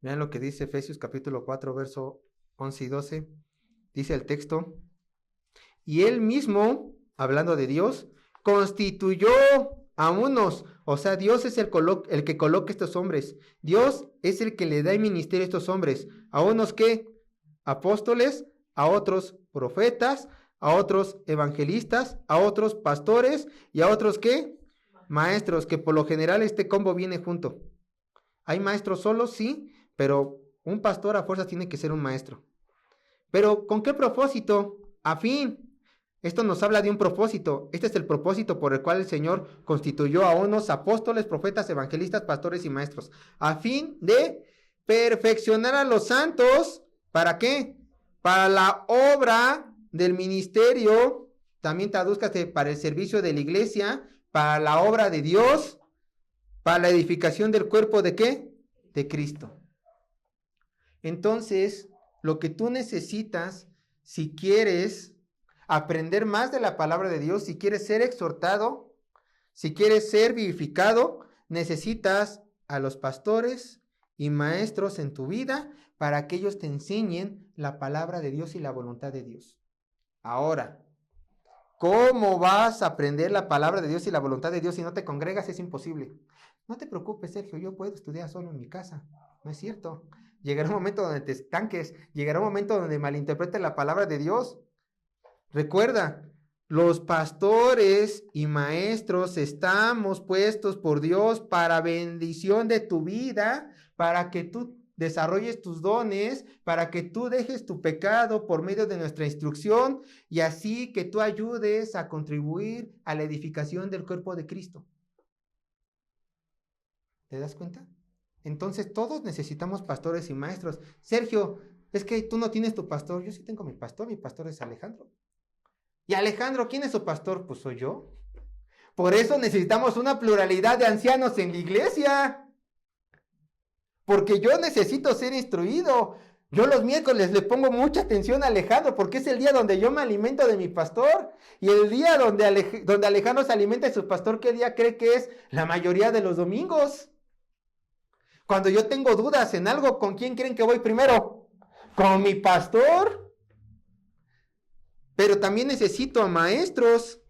Vean lo que dice Efesios capítulo 4, verso 11 y 12. Dice el texto, y él mismo, hablando de Dios, constituyó a unos, o sea, Dios es el que coloca estos hombres. Dios es el que le da el ministerio a estos hombres. ¿A unos qué? Apóstoles, a otros profetas, a otros evangelistas, a otros pastores y a otros ¿qué? Maestros, que por lo general este combo viene junto. ¿Hay maestros solos? Sí, pero un pastor a fuerza tiene que ser un maestro. ¿Pero con qué propósito? A fin. Esto nos habla de un propósito. Este es el propósito por el cual el Señor constituyó a unos apóstoles, profetas, evangelistas, pastores y maestros. A fin de perfeccionar a los santos. ¿Para qué? Para la obra del ministerio. También tradúzcase para el servicio de la iglesia. Para la obra de Dios. Para la edificación del cuerpo ¿de qué? De Cristo. Entonces, lo que tú necesitas, si quieres aprender más de la palabra de Dios, si quieres ser exhortado, si quieres ser vivificado, necesitas a los pastores y maestros en tu vida para que ellos te enseñen la palabra de Dios y la voluntad de Dios. Ahora, ¿cómo vas a aprender la palabra de Dios y la voluntad de Dios si no te congregas? Es imposible. No te preocupes, Sergio, yo puedo estudiar solo en mi casa. No es cierto. Llegará un momento donde te estanques, llegará un momento donde malinterpretes la palabra de Dios. Recuerda, los pastores y maestros estamos puestos por Dios para bendición de tu vida, para que tú desarrolles tus dones, para que tú dejes tu pecado por medio de nuestra instrucción y así que tú ayudes a contribuir a la edificación del cuerpo de Cristo. ¿Te das cuenta? Entonces todos necesitamos pastores y maestros. Sergio, Es que tú no tienes tu pastor. Yo sí tengo mi pastor es Alejandro. ¿Y Alejandro, quién es su pastor? Pues soy yo. Por eso necesitamos una pluralidad de ancianos en la iglesia. Porque yo necesito ser instruido. Yo los miércoles le pongo mucha atención a Alejandro porque es el día donde yo me alimento de mi pastor. Y el día donde Alejandro se alimenta de su pastor, ¿qué día cree que es? La mayoría de los domingos. Cuando yo tengo dudas en algo, ¿con quién creen que voy primero? Con mi pastor. Pero también necesito a maestros.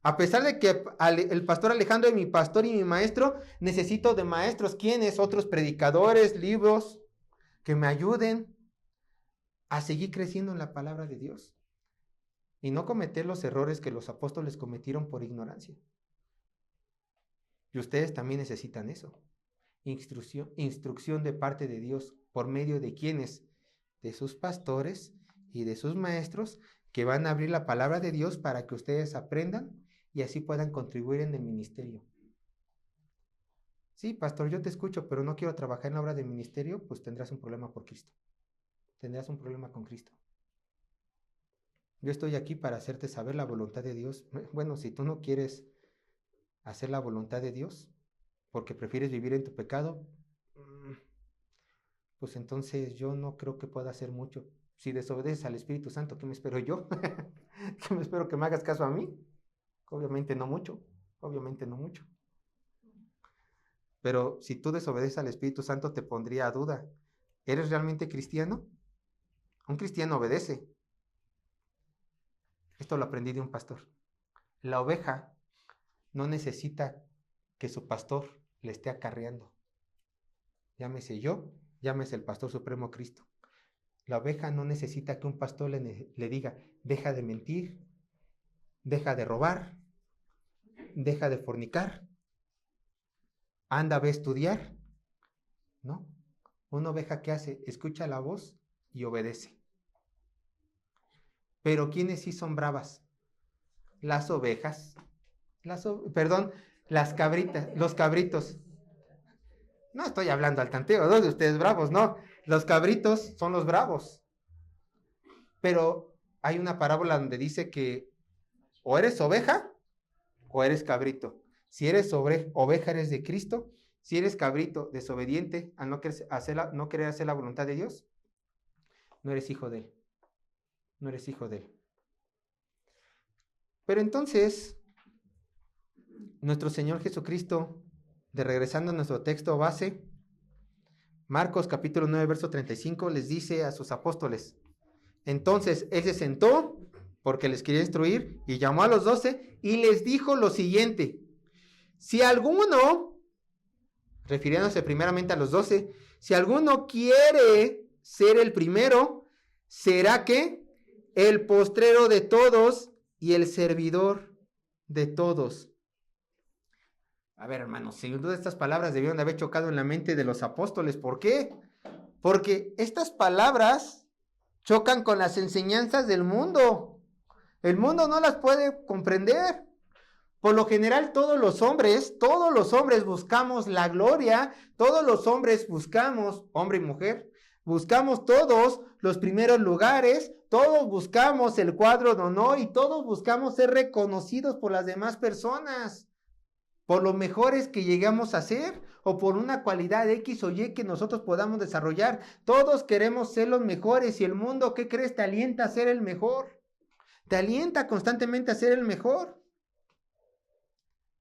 A pesar de que el pastor Alejandro es mi pastor y mi maestro, necesito de maestros. ¿Quiénes? Otros predicadores, libros, que me ayuden a seguir creciendo en la palabra de Dios. Y no cometer los errores que los apóstoles cometieron por ignorancia. Y ustedes también necesitan eso. Instrucción de parte de Dios. ¿Por medio de quiénes? De sus pastores y de sus maestros que van a abrir la palabra de Dios para que ustedes aprendan y así puedan contribuir en el ministerio. Sí, pastor, yo te escucho, pero no quiero trabajar en la obra del ministerio, pues tendrás un problema por Cristo. Tendrás un problema con Cristo. Yo estoy aquí para hacerte saber la voluntad de Dios. Bueno, si tú no quieres hacer la voluntad de Dios, porque prefieres vivir en tu pecado, pues entonces yo no creo que pueda hacer mucho. Si desobedeces al Espíritu Santo, ¿qué me espero yo? ¿Qué me espero que me hagas caso a mí? Obviamente no mucho, obviamente no mucho. Pero si tú desobedeces al Espíritu Santo, te pondría a duda. ¿Eres realmente cristiano? Un cristiano obedece. Esto lo aprendí de un pastor. La oveja no necesita que su pastor le esté acarreando. Llámese yo, llámese el pastor supremo Cristo. La oveja no necesita que un pastor le diga, deja de mentir, deja de robar, deja de fornicar, anda, ve a estudiar. ¿No? Una oveja, ¿qué hace? Escucha la voz y obedece. Pero ¿quiénes sí son bravas? Las ovejas. Las cabritas, los cabritos. No estoy hablando al tanteo, ¿no? De ustedes bravos, no. Los cabritos son los bravos. Pero hay una parábola donde dice que o eres oveja o eres cabrito. Si eres oveja, eres de Cristo. Si eres cabrito, desobediente, al no querer hacer la voluntad de Dios, no eres hijo de Él. No eres hijo de Él. Pero entonces, nuestro Señor Jesucristo, regresando a nuestro texto base, Marcos capítulo 9, verso 35, les dice a sus apóstoles, entonces Él se sentó, porque les quería instruir, y llamó a los 12, y les dijo lo siguiente, si alguno, refiriéndose primeramente a los 12, si alguno quiere ser el primero, será que el postrero de todos y el servidor de todos. A ver, hermanos, sin duda estas palabras debieron de haber chocado en la mente de los apóstoles. ¿Por qué? Porque estas palabras chocan con las enseñanzas del mundo. El mundo no las puede comprender. Por lo general, todos los hombres buscamos la gloria, todos los hombres buscamos, hombre y mujer, buscamos todos los primeros lugares, todos buscamos el cuadro de honor y todos buscamos ser reconocidos por las demás personas, por lo mejores que llegamos a ser o por una cualidad X o Y que nosotros podamos desarrollar. Todos queremos ser los mejores y el mundo, ¿qué crees? Te alienta a ser el mejor, te alienta constantemente a ser el mejor.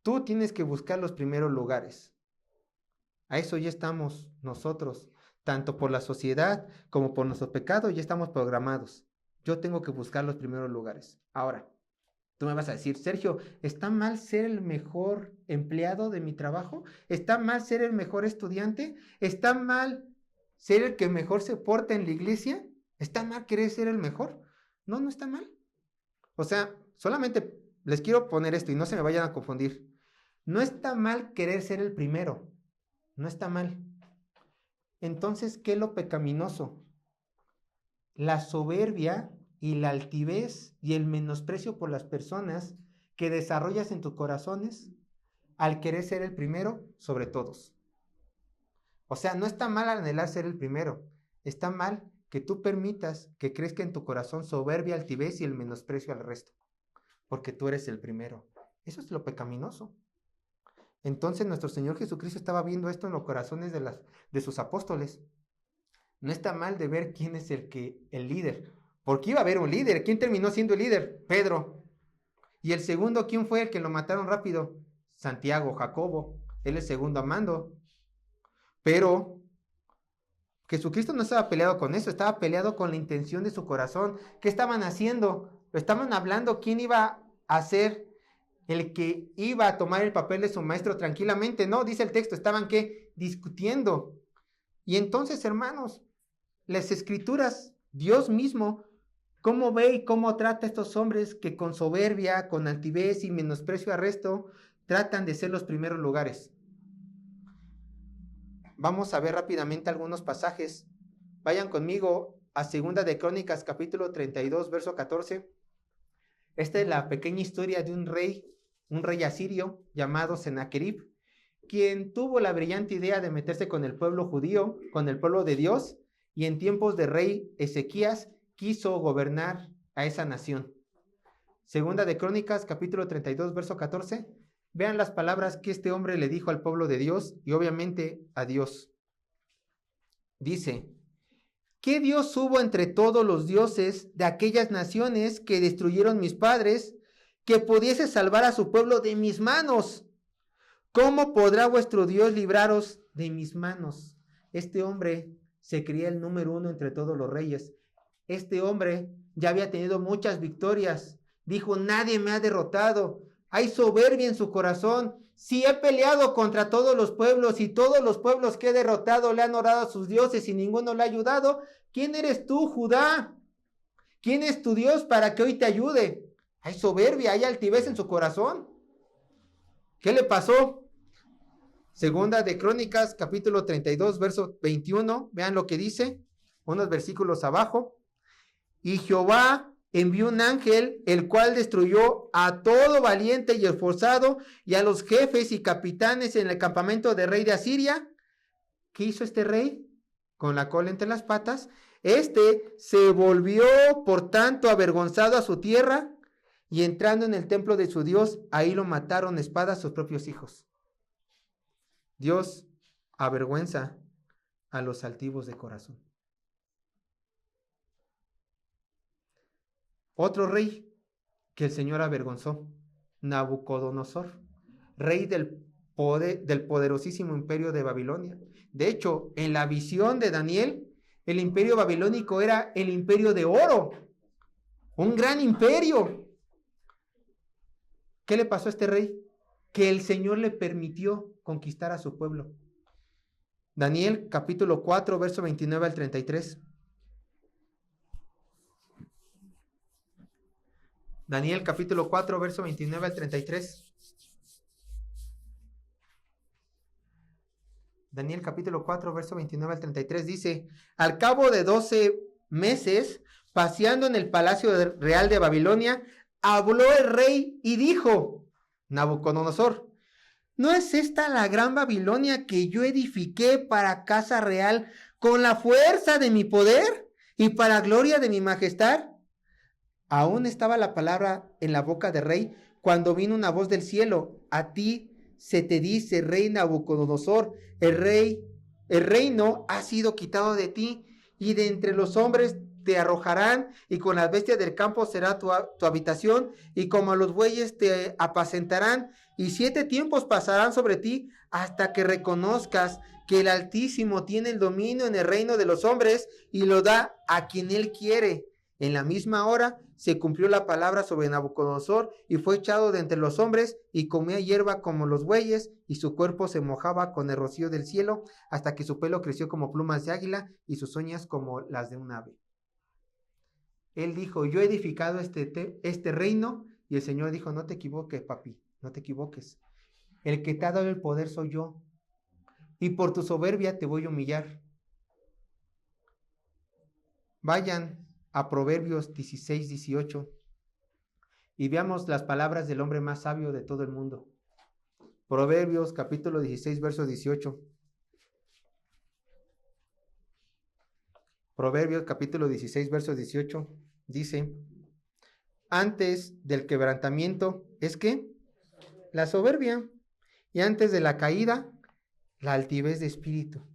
Tú tienes que buscar los primeros lugares. A eso ya estamos nosotros, tanto por la sociedad como por nuestro pecado, ya estamos programados. Yo tengo que buscar los primeros lugares. Ahora, tú me vas a decir, Sergio, ¿está mal ser el mejor empleado de mi trabajo? ¿Está mal ser el mejor estudiante? ¿Está mal ser el que mejor se porta en la iglesia? ¿Está mal querer ser el mejor? No, no está mal. O sea, solamente les quiero poner esto y no se me vayan a confundir. No está mal querer ser el primero. No está mal. Entonces, ¿qué es lo pecaminoso? La soberbia y la altivez y el menosprecio por las personas que desarrollas en tus corazones al querer ser el primero sobre todos. O sea, no está mal anhelar ser el primero. Está mal que tú permitas que crezca en tu corazón soberbia, altivez y el menosprecio al resto, porque tú eres el primero. Eso es lo pecaminoso. Entonces nuestro Señor Jesucristo estaba viendo esto en los corazones de sus apóstoles. No está mal de ver quién es el líder, porque iba a haber un líder. ¿Quién terminó siendo el líder? Pedro. Y el segundo, ¿quién fue el que lo mataron rápido? Santiago, Jacobo. Él es segundo a mando. Pero Jesucristo no estaba peleado con eso, estaba peleado con la intención de su corazón. ¿Qué estaban haciendo? Estaban hablando quién iba a ser el que iba a tomar el papel de su maestro tranquilamente. No, dice el texto, estaban ¿qué? Discutiendo. Y entonces, hermanos, las escrituras, Dios mismo, ¿cómo ve y cómo trata a estos hombres que con soberbia, con altivez y menosprecio al resto, tratan de ser los primeros lugares? Vamos a ver rápidamente algunos pasajes. Vayan conmigo a 2 de Crónicas, capítulo 32, verso 14. Esta es la pequeña historia de un rey asirio llamado Sennacherib, quien tuvo la brillante idea de meterse con el pueblo judío, con el pueblo de Dios, y en tiempos de rey Ezequías quiso gobernar a esa nación. 2 de Crónicas, capítulo 32, verso 14. Vean las palabras que este hombre le dijo al pueblo de Dios y obviamente a Dios. Dice: ¿qué Dios hubo entre todos los dioses de aquellas naciones que destruyeron mis padres, que pudiese salvar a su pueblo de mis manos? ¿Cómo podrá vuestro Dios libraros de mis manos? Este hombre se creía el número uno entre todos los reyes. Este hombre ya había tenido muchas victorias. Dijo: nadie me ha derrotado. Hay soberbia en su corazón. Si he peleado contra todos los pueblos y todos los pueblos que he derrotado le han orado a sus dioses y ninguno le ha ayudado, ¿quién eres tú, Judá? ¿Quién es tu Dios para que hoy te ayude? Hay soberbia, hay altivez en su corazón. ¿Qué le pasó? 2 de Crónicas, capítulo 32, verso 21. Vean lo que dice, unos versículos abajo. Y Jehová envió un ángel, el cual destruyó a todo valiente y esforzado y a los jefes y capitanes en el campamento del rey de Asiria. ¿Qué hizo este rey? Con la cola entre las patas. Este se volvió, por tanto, avergonzado a su tierra, y entrando en el templo de su Dios, ahí lo mataron a espada sus propios hijos. Dios avergüenza a los altivos de corazón. Otro rey que el Señor avergonzó, Nabucodonosor, rey del poderosísimo imperio de Babilonia. De hecho, en la visión de Daniel, el imperio babilónico era el imperio de oro, un gran imperio. ¿Qué le pasó a este rey? Que el Señor le permitió conquistar a su pueblo. Daniel capítulo 4, verso 29 al 33. Daniel capítulo 4, verso 29 al 33. Daniel capítulo 4, verso 29 al 33 dice: al cabo de 12 meses, paseando en el palacio real de Babilonia, habló el rey y dijo: Nabucodonosor, ¿no es esta la gran Babilonia que yo edifiqué para casa real con la fuerza de mi poder y para gloria de mi majestad? Aún estaba la palabra en la boca del rey cuando vino una voz del cielo: a ti se te dice, rey Nabucodonosor, el reino ha sido quitado de ti, y de entre los hombres te arrojarán, y con las bestias del campo será tu habitación, y como a los bueyes te apacentarán, y 7 tiempos pasarán sobre ti, hasta que reconozcas que el Altísimo tiene el dominio en el reino de los hombres, y lo da a quien él quiere. En la misma hora se cumplió la palabra sobre Nabucodonosor, y fue echado de entre los hombres, y comía hierba como los bueyes, y su cuerpo se mojaba con el rocío del cielo, hasta que su pelo creció como plumas de águila, y sus uñas como las de un ave. Él dijo: yo he edificado este reino, y el Señor dijo: no te equivoques, papi, no te equivoques. El que te ha dado el poder soy yo, y por tu soberbia te voy a humillar. Vayan a Proverbios 16, 18 y veamos las palabras del hombre más sabio de todo el mundo. Proverbios capítulo 16, verso 18. Proverbios capítulo 16, verso 18, dice, antes del quebrantamiento es que la soberbia, y antes de la caída, la altivez de espíritu.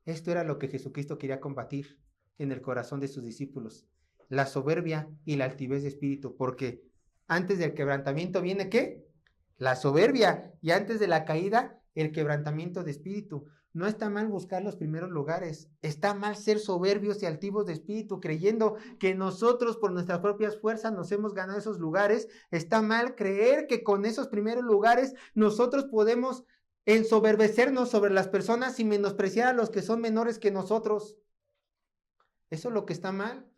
Esto era lo que Jesucristo quería combatir en el corazón de sus discípulos, la soberbia y la altivez de espíritu, porque antes del quebrantamiento viene ¿qué? La soberbia, y antes de la caída, el quebrantamiento de espíritu. No está mal buscar los primeros lugares, está mal ser soberbios y altivos de espíritu, creyendo que nosotros por nuestras propias fuerzas nos hemos ganado esos lugares. Está mal creer que con esos primeros lugares nosotros podemos ensoberbecernos sobre las personas y menospreciar a los que son menores que nosotros. Eso es lo que está mal.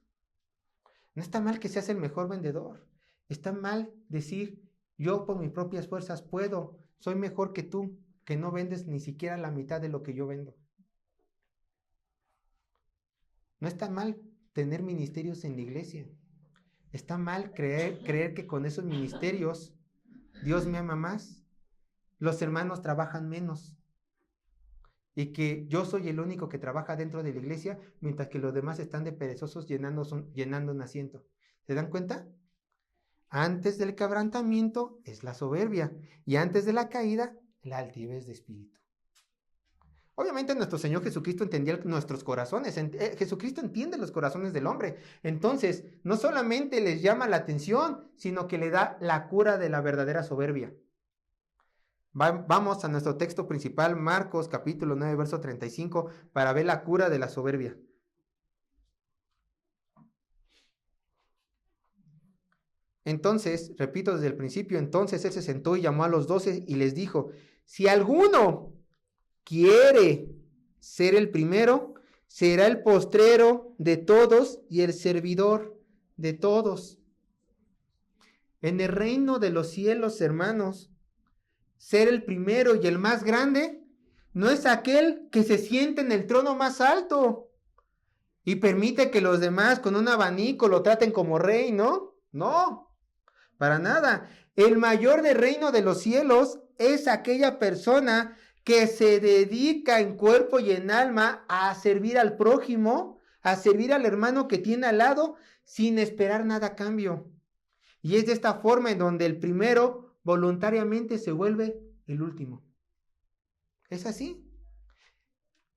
No está mal que seas el mejor vendedor. Está mal decir, yo por mis propias fuerzas puedo, soy mejor que tú, que no vendes ni siquiera la mitad de lo que yo vendo. No está mal tener ministerios en la iglesia. Está mal creer que con esos ministerios Dios me ama más. Los hermanos trabajan menos. Y que yo soy el único que trabaja dentro de la iglesia, mientras que los demás están de perezosos llenando un asiento. ¿Se dan cuenta? Antes del quebrantamiento es la soberbia, y antes de la caída, la altivez de espíritu. Obviamente nuestro Señor Jesucristo entendía nuestros corazones. Jesucristo entiende los corazones del hombre. Entonces, no solamente les llama la atención, sino que le da la cura de la verdadera soberbia. Vamos a nuestro texto principal, Marcos capítulo 9, verso 35, para ver la cura de la soberbia. Entonces, repito desde el principio, entonces él se sentó y llamó a los 12 y les dijo, si alguno quiere ser el primero, será el postrero de todos y el servidor de todos. En el reino de los cielos, hermanos, ser el primero y el más grande no es aquel que se siente en el trono más alto y permite que los demás con un abanico lo traten como rey, ¿no? No, para nada. El mayor del reino de los cielos es aquella persona que se dedica en cuerpo y en alma a servir al prójimo, a servir al hermano que tiene al lado, sin esperar nada a cambio. Y es de esta forma en donde el primero voluntariamente se vuelve el último. ¿Es así?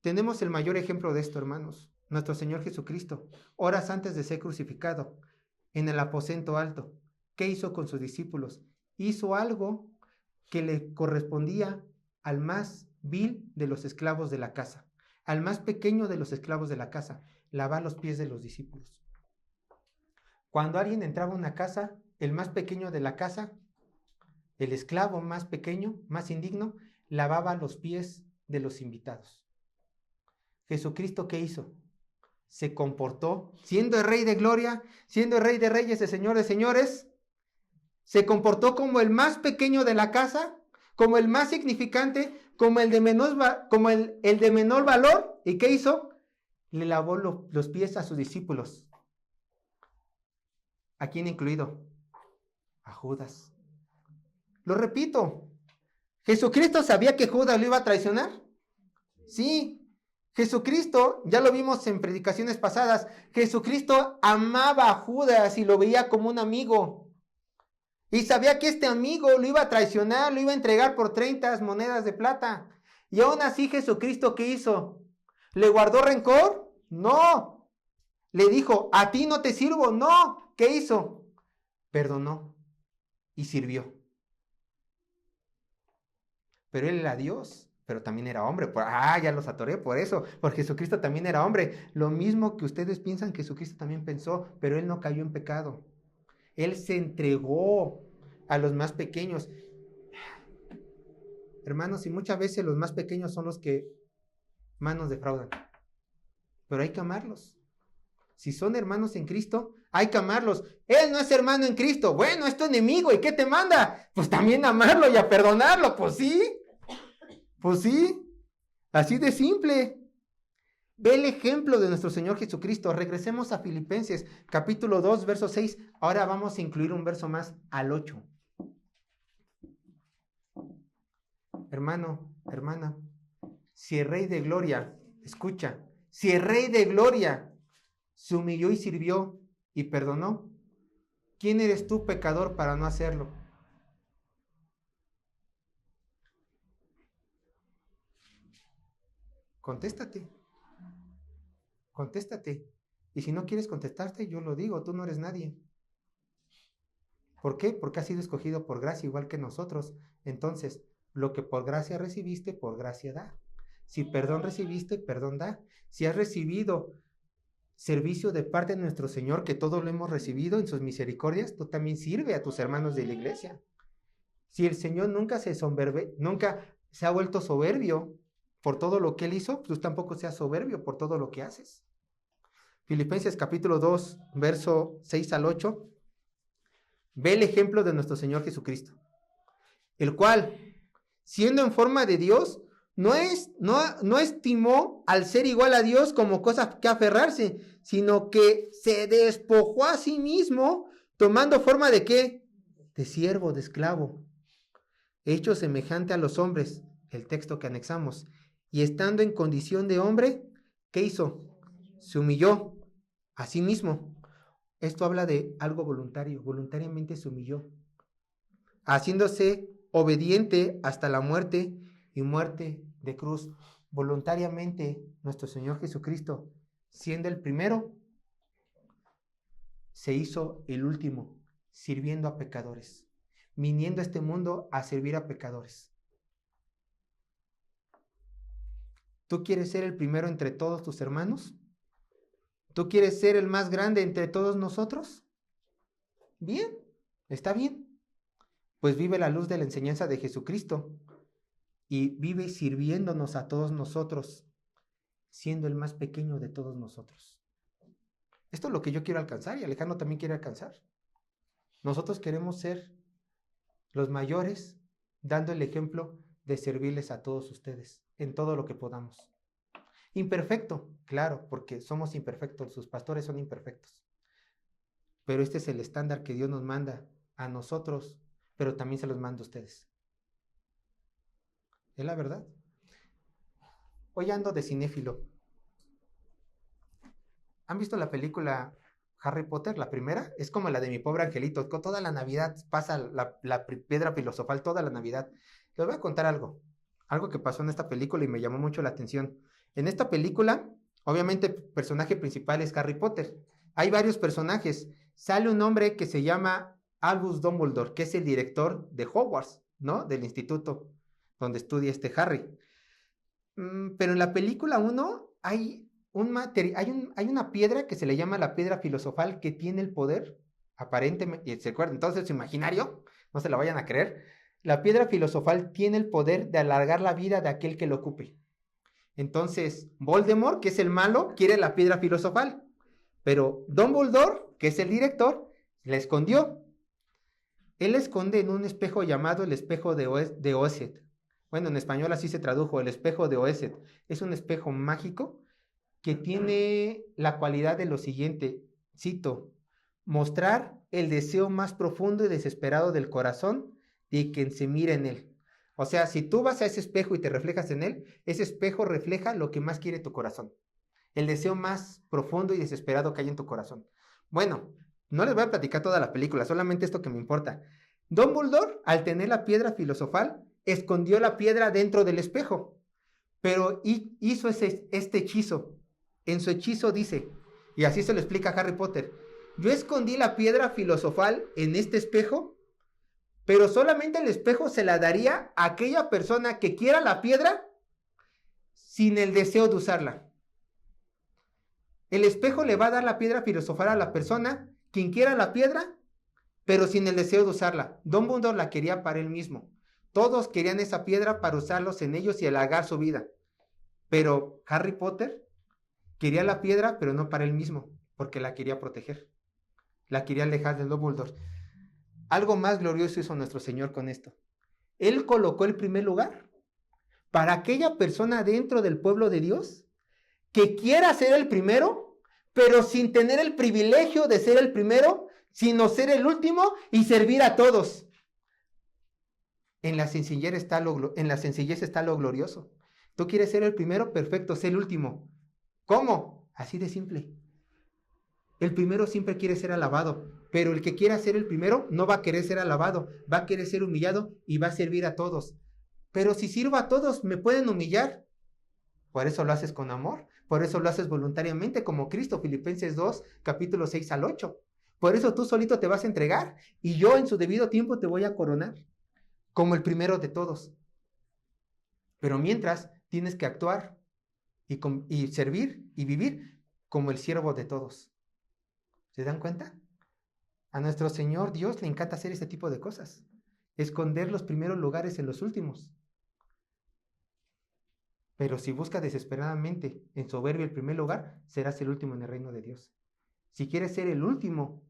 Tenemos el mayor ejemplo de esto, hermanos. Nuestro Señor Jesucristo, horas antes de ser crucificado, en el aposento alto. ¿Qué hizo con sus discípulos? Hizo algo que le correspondía al más vil de los esclavos de la casa, al más pequeño de los esclavos de la casa, lavar los pies de los discípulos. Cuando alguien entraba a una casa, el más pequeño de la casa, el esclavo más pequeño, más indigno, lavaba los pies de los invitados. Jesucristo, ¿qué hizo? Se comportó, siendo el Rey de Gloria, siendo el Rey de Reyes, el Señor de Señores, se comportó como el más pequeño de la casa, como el más significante, como el de menor valor. ¿Y qué hizo? Le lavó los pies a sus discípulos. ¿A quién incluido? A Judas. Lo repito, ¿Jesucristo sabía que Judas lo iba a traicionar? Sí. Jesucristo, ya lo vimos en predicaciones pasadas, Jesucristo amaba a Judas y lo veía como un amigo. Y sabía que este amigo lo iba a traicionar, lo iba a entregar por 30 monedas de plata. Y aún así Jesucristo, ¿qué hizo? ¿Le guardó rencor? No. Le dijo, a ti no te sirvo. No. ¿Qué hizo? Perdonó y sirvió. Pero él era Dios, pero también era hombre. Ya los atoré por eso, porque Jesucristo también era hombre. Lo mismo que ustedes piensan que Jesucristo también pensó, pero él no cayó en pecado. Él se entregó a los más pequeños. Hermanos, y muchas veces los más pequeños son los que más nos defraudan. Pero hay que amarlos. Si son hermanos en Cristo, hay que amarlos. Él no es hermano en Cristo. Bueno, es tu enemigo. ¿Y qué te manda? Pues también amarlo y a perdonarlo. Pues sí. Pues sí. Así de simple. Ve el ejemplo de nuestro Señor Jesucristo. Regresemos a Filipenses, capítulo 2, verso 6. Ahora vamos a incluir un verso más, al 8. Hermano, hermana, si el Rey de Gloria, escucha, Si el Rey de Gloria se humilló y sirvió y perdonó, ¿quién eres tú, pecador, para no hacerlo? Contéstate. Contéstate. Y si no quieres contestarte, yo lo digo, tú no eres nadie. ¿Por qué? Porque has sido escogido por gracia, igual que nosotros. Entonces, lo que por gracia recibiste, por gracia da. Si perdón recibiste, perdón da. Si has recibido servicio de parte de nuestro Señor, que todos lo hemos recibido en sus misericordias, tú también sirve a tus hermanos de la iglesia. Si el Señor nunca se ha vuelto soberbio por todo lo que Él hizo, tú tampoco seas soberbio por todo lo que haces. Filipenses capítulo 2, verso 6 al 8. Ve el ejemplo de nuestro Señor Jesucristo, el cual, siendo en forma de Dios, no estimó al ser igual a Dios como cosa que aferrarse, sino que se despojó a sí mismo, tomando forma de ¿qué? De siervo, de esclavo, hecho semejante a los hombres, el texto que anexamos, y estando en condición de hombre, ¿qué hizo? Se humilló a sí mismo. Esto habla de algo voluntario, voluntariamente se humilló, haciéndose obediente hasta la muerte y muerte de cruz. Voluntariamente nuestro Señor Jesucristo, siendo el primero, se hizo el último, sirviendo a pecadores, viniendo a este mundo a servir a pecadores. ¿Tú quieres ser el primero entre todos tus hermanos? ¿Tú quieres ser el más grande entre todos nosotros? Bien, está bien. Pues vive la luz de la enseñanza de Jesucristo y vive sirviéndonos a todos nosotros, siendo el más pequeño de todos nosotros. Esto es lo que yo quiero alcanzar y Alejandro también quiere alcanzar. Nosotros queremos ser los mayores, dando el ejemplo de servirles a todos ustedes en todo lo que podamos. Imperfecto, claro, porque somos imperfectos, sus pastores son imperfectos. Pero este es el estándar que Dios nos manda a nosotros, pero también se los manda a ustedes. Es la verdad. Hoy ando de cinéfilo. ¿Han visto la película Harry Potter, la primera? Es como la de Mi Pobre Angelito. Toda la Navidad pasa la piedra filosofal, toda la Navidad. Les voy a contar algo que pasó en esta película y me llamó mucho la atención. En esta película, obviamente, el personaje principal es Harry Potter. Hay varios personajes. Sale un hombre que se llama Albus Dumbledore, que es el director de Hogwarts, ¿no? Del instituto donde estudia Harry. Pero en la película 1 hay una piedra que se le llama la piedra filosofal que tiene el poder, aparentemente, ¿se acuerdan? Entonces, su imaginario, no se la vayan a creer, la piedra filosofal tiene el poder de alargar la vida de aquel que lo ocupe. Entonces, Voldemort, que es el malo, quiere la piedra filosofal, pero Dumbledore, que es el director, la escondió. Él la esconde en un espejo llamado el espejo de Oesed. Bueno, en español así se tradujo, el espejo de Oesed. Es un espejo mágico que tiene la cualidad de lo siguiente, cito, mostrar el deseo más profundo y desesperado del corazón de quien se mira en él. O sea, si tú vas a ese espejo y te reflejas en él, ese espejo refleja lo que más quiere tu corazón. El deseo más profundo y desesperado que hay en tu corazón. Bueno, no les voy a platicar toda la película, solamente esto que me importa. Dumbledore, al tener la piedra filosofal, escondió la piedra dentro del espejo, pero hizo este hechizo. En su hechizo dice, y así se lo explica a Harry Potter, yo escondí la piedra filosofal en este espejo, pero solamente el espejo se la daría a aquella persona que quiera la piedra sin el deseo de usarla. El espejo le va a dar la piedra filosofal a la persona quien quiera la piedra, pero sin el deseo de usarla. Dumbledore la quería para él mismo. Todos querían esa piedra para usarlos en ellos y alargar su vida. Pero Harry Potter quería la piedra, pero no para él mismo, porque la quería proteger. La quería alejar de Dumbledore. Algo más glorioso hizo nuestro Señor con esto. Él colocó el primer lugar para aquella persona dentro del pueblo de Dios que quiera ser el primero, pero sin tener el privilegio de ser el primero, sino ser el último y servir a todos. En la sencillez está lo glorioso. Tú quieres ser el primero, perfecto, sé el último. ¿Cómo? Así de simple. El primero siempre quiere ser alabado, pero el que quiera ser el primero no va a querer ser alabado, va a querer ser humillado y va a servir a todos. Pero si sirvo a todos, ¿me pueden humillar? Por eso lo haces con amor, por eso lo haces voluntariamente, como Cristo, Filipenses 2, capítulo 6 al 8. Por eso tú solito te vas a entregar y yo en su debido tiempo te voy a coronar como el primero de todos. Pero mientras tienes que actuar y servir y vivir como el siervo de todos. ¿Se dan cuenta? A nuestro Señor Dios le encanta hacer este tipo de cosas. Esconder los primeros lugares en los últimos. Pero si buscas desesperadamente en soberbia el primer lugar, serás el último en el reino de Dios. Si quieres ser el último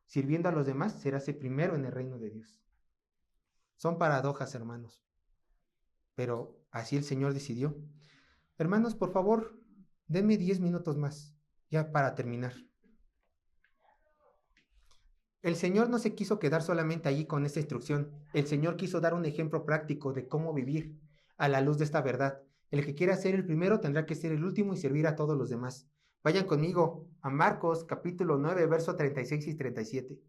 sirviendo a los demás, serás el primero en el reino de Dios. Son paradojas, hermanos. Pero así el Señor decidió. Hermanos, por favor, denme 10 minutos más, ya para terminar. El Señor no se quiso quedar solamente allí con esta instrucción. El Señor quiso dar un ejemplo práctico de cómo vivir a la luz de esta verdad. El que quiera ser el primero tendrá que ser el último y servir a todos los demás. Vayan conmigo a Marcos capítulo 9, verso 36 y 37.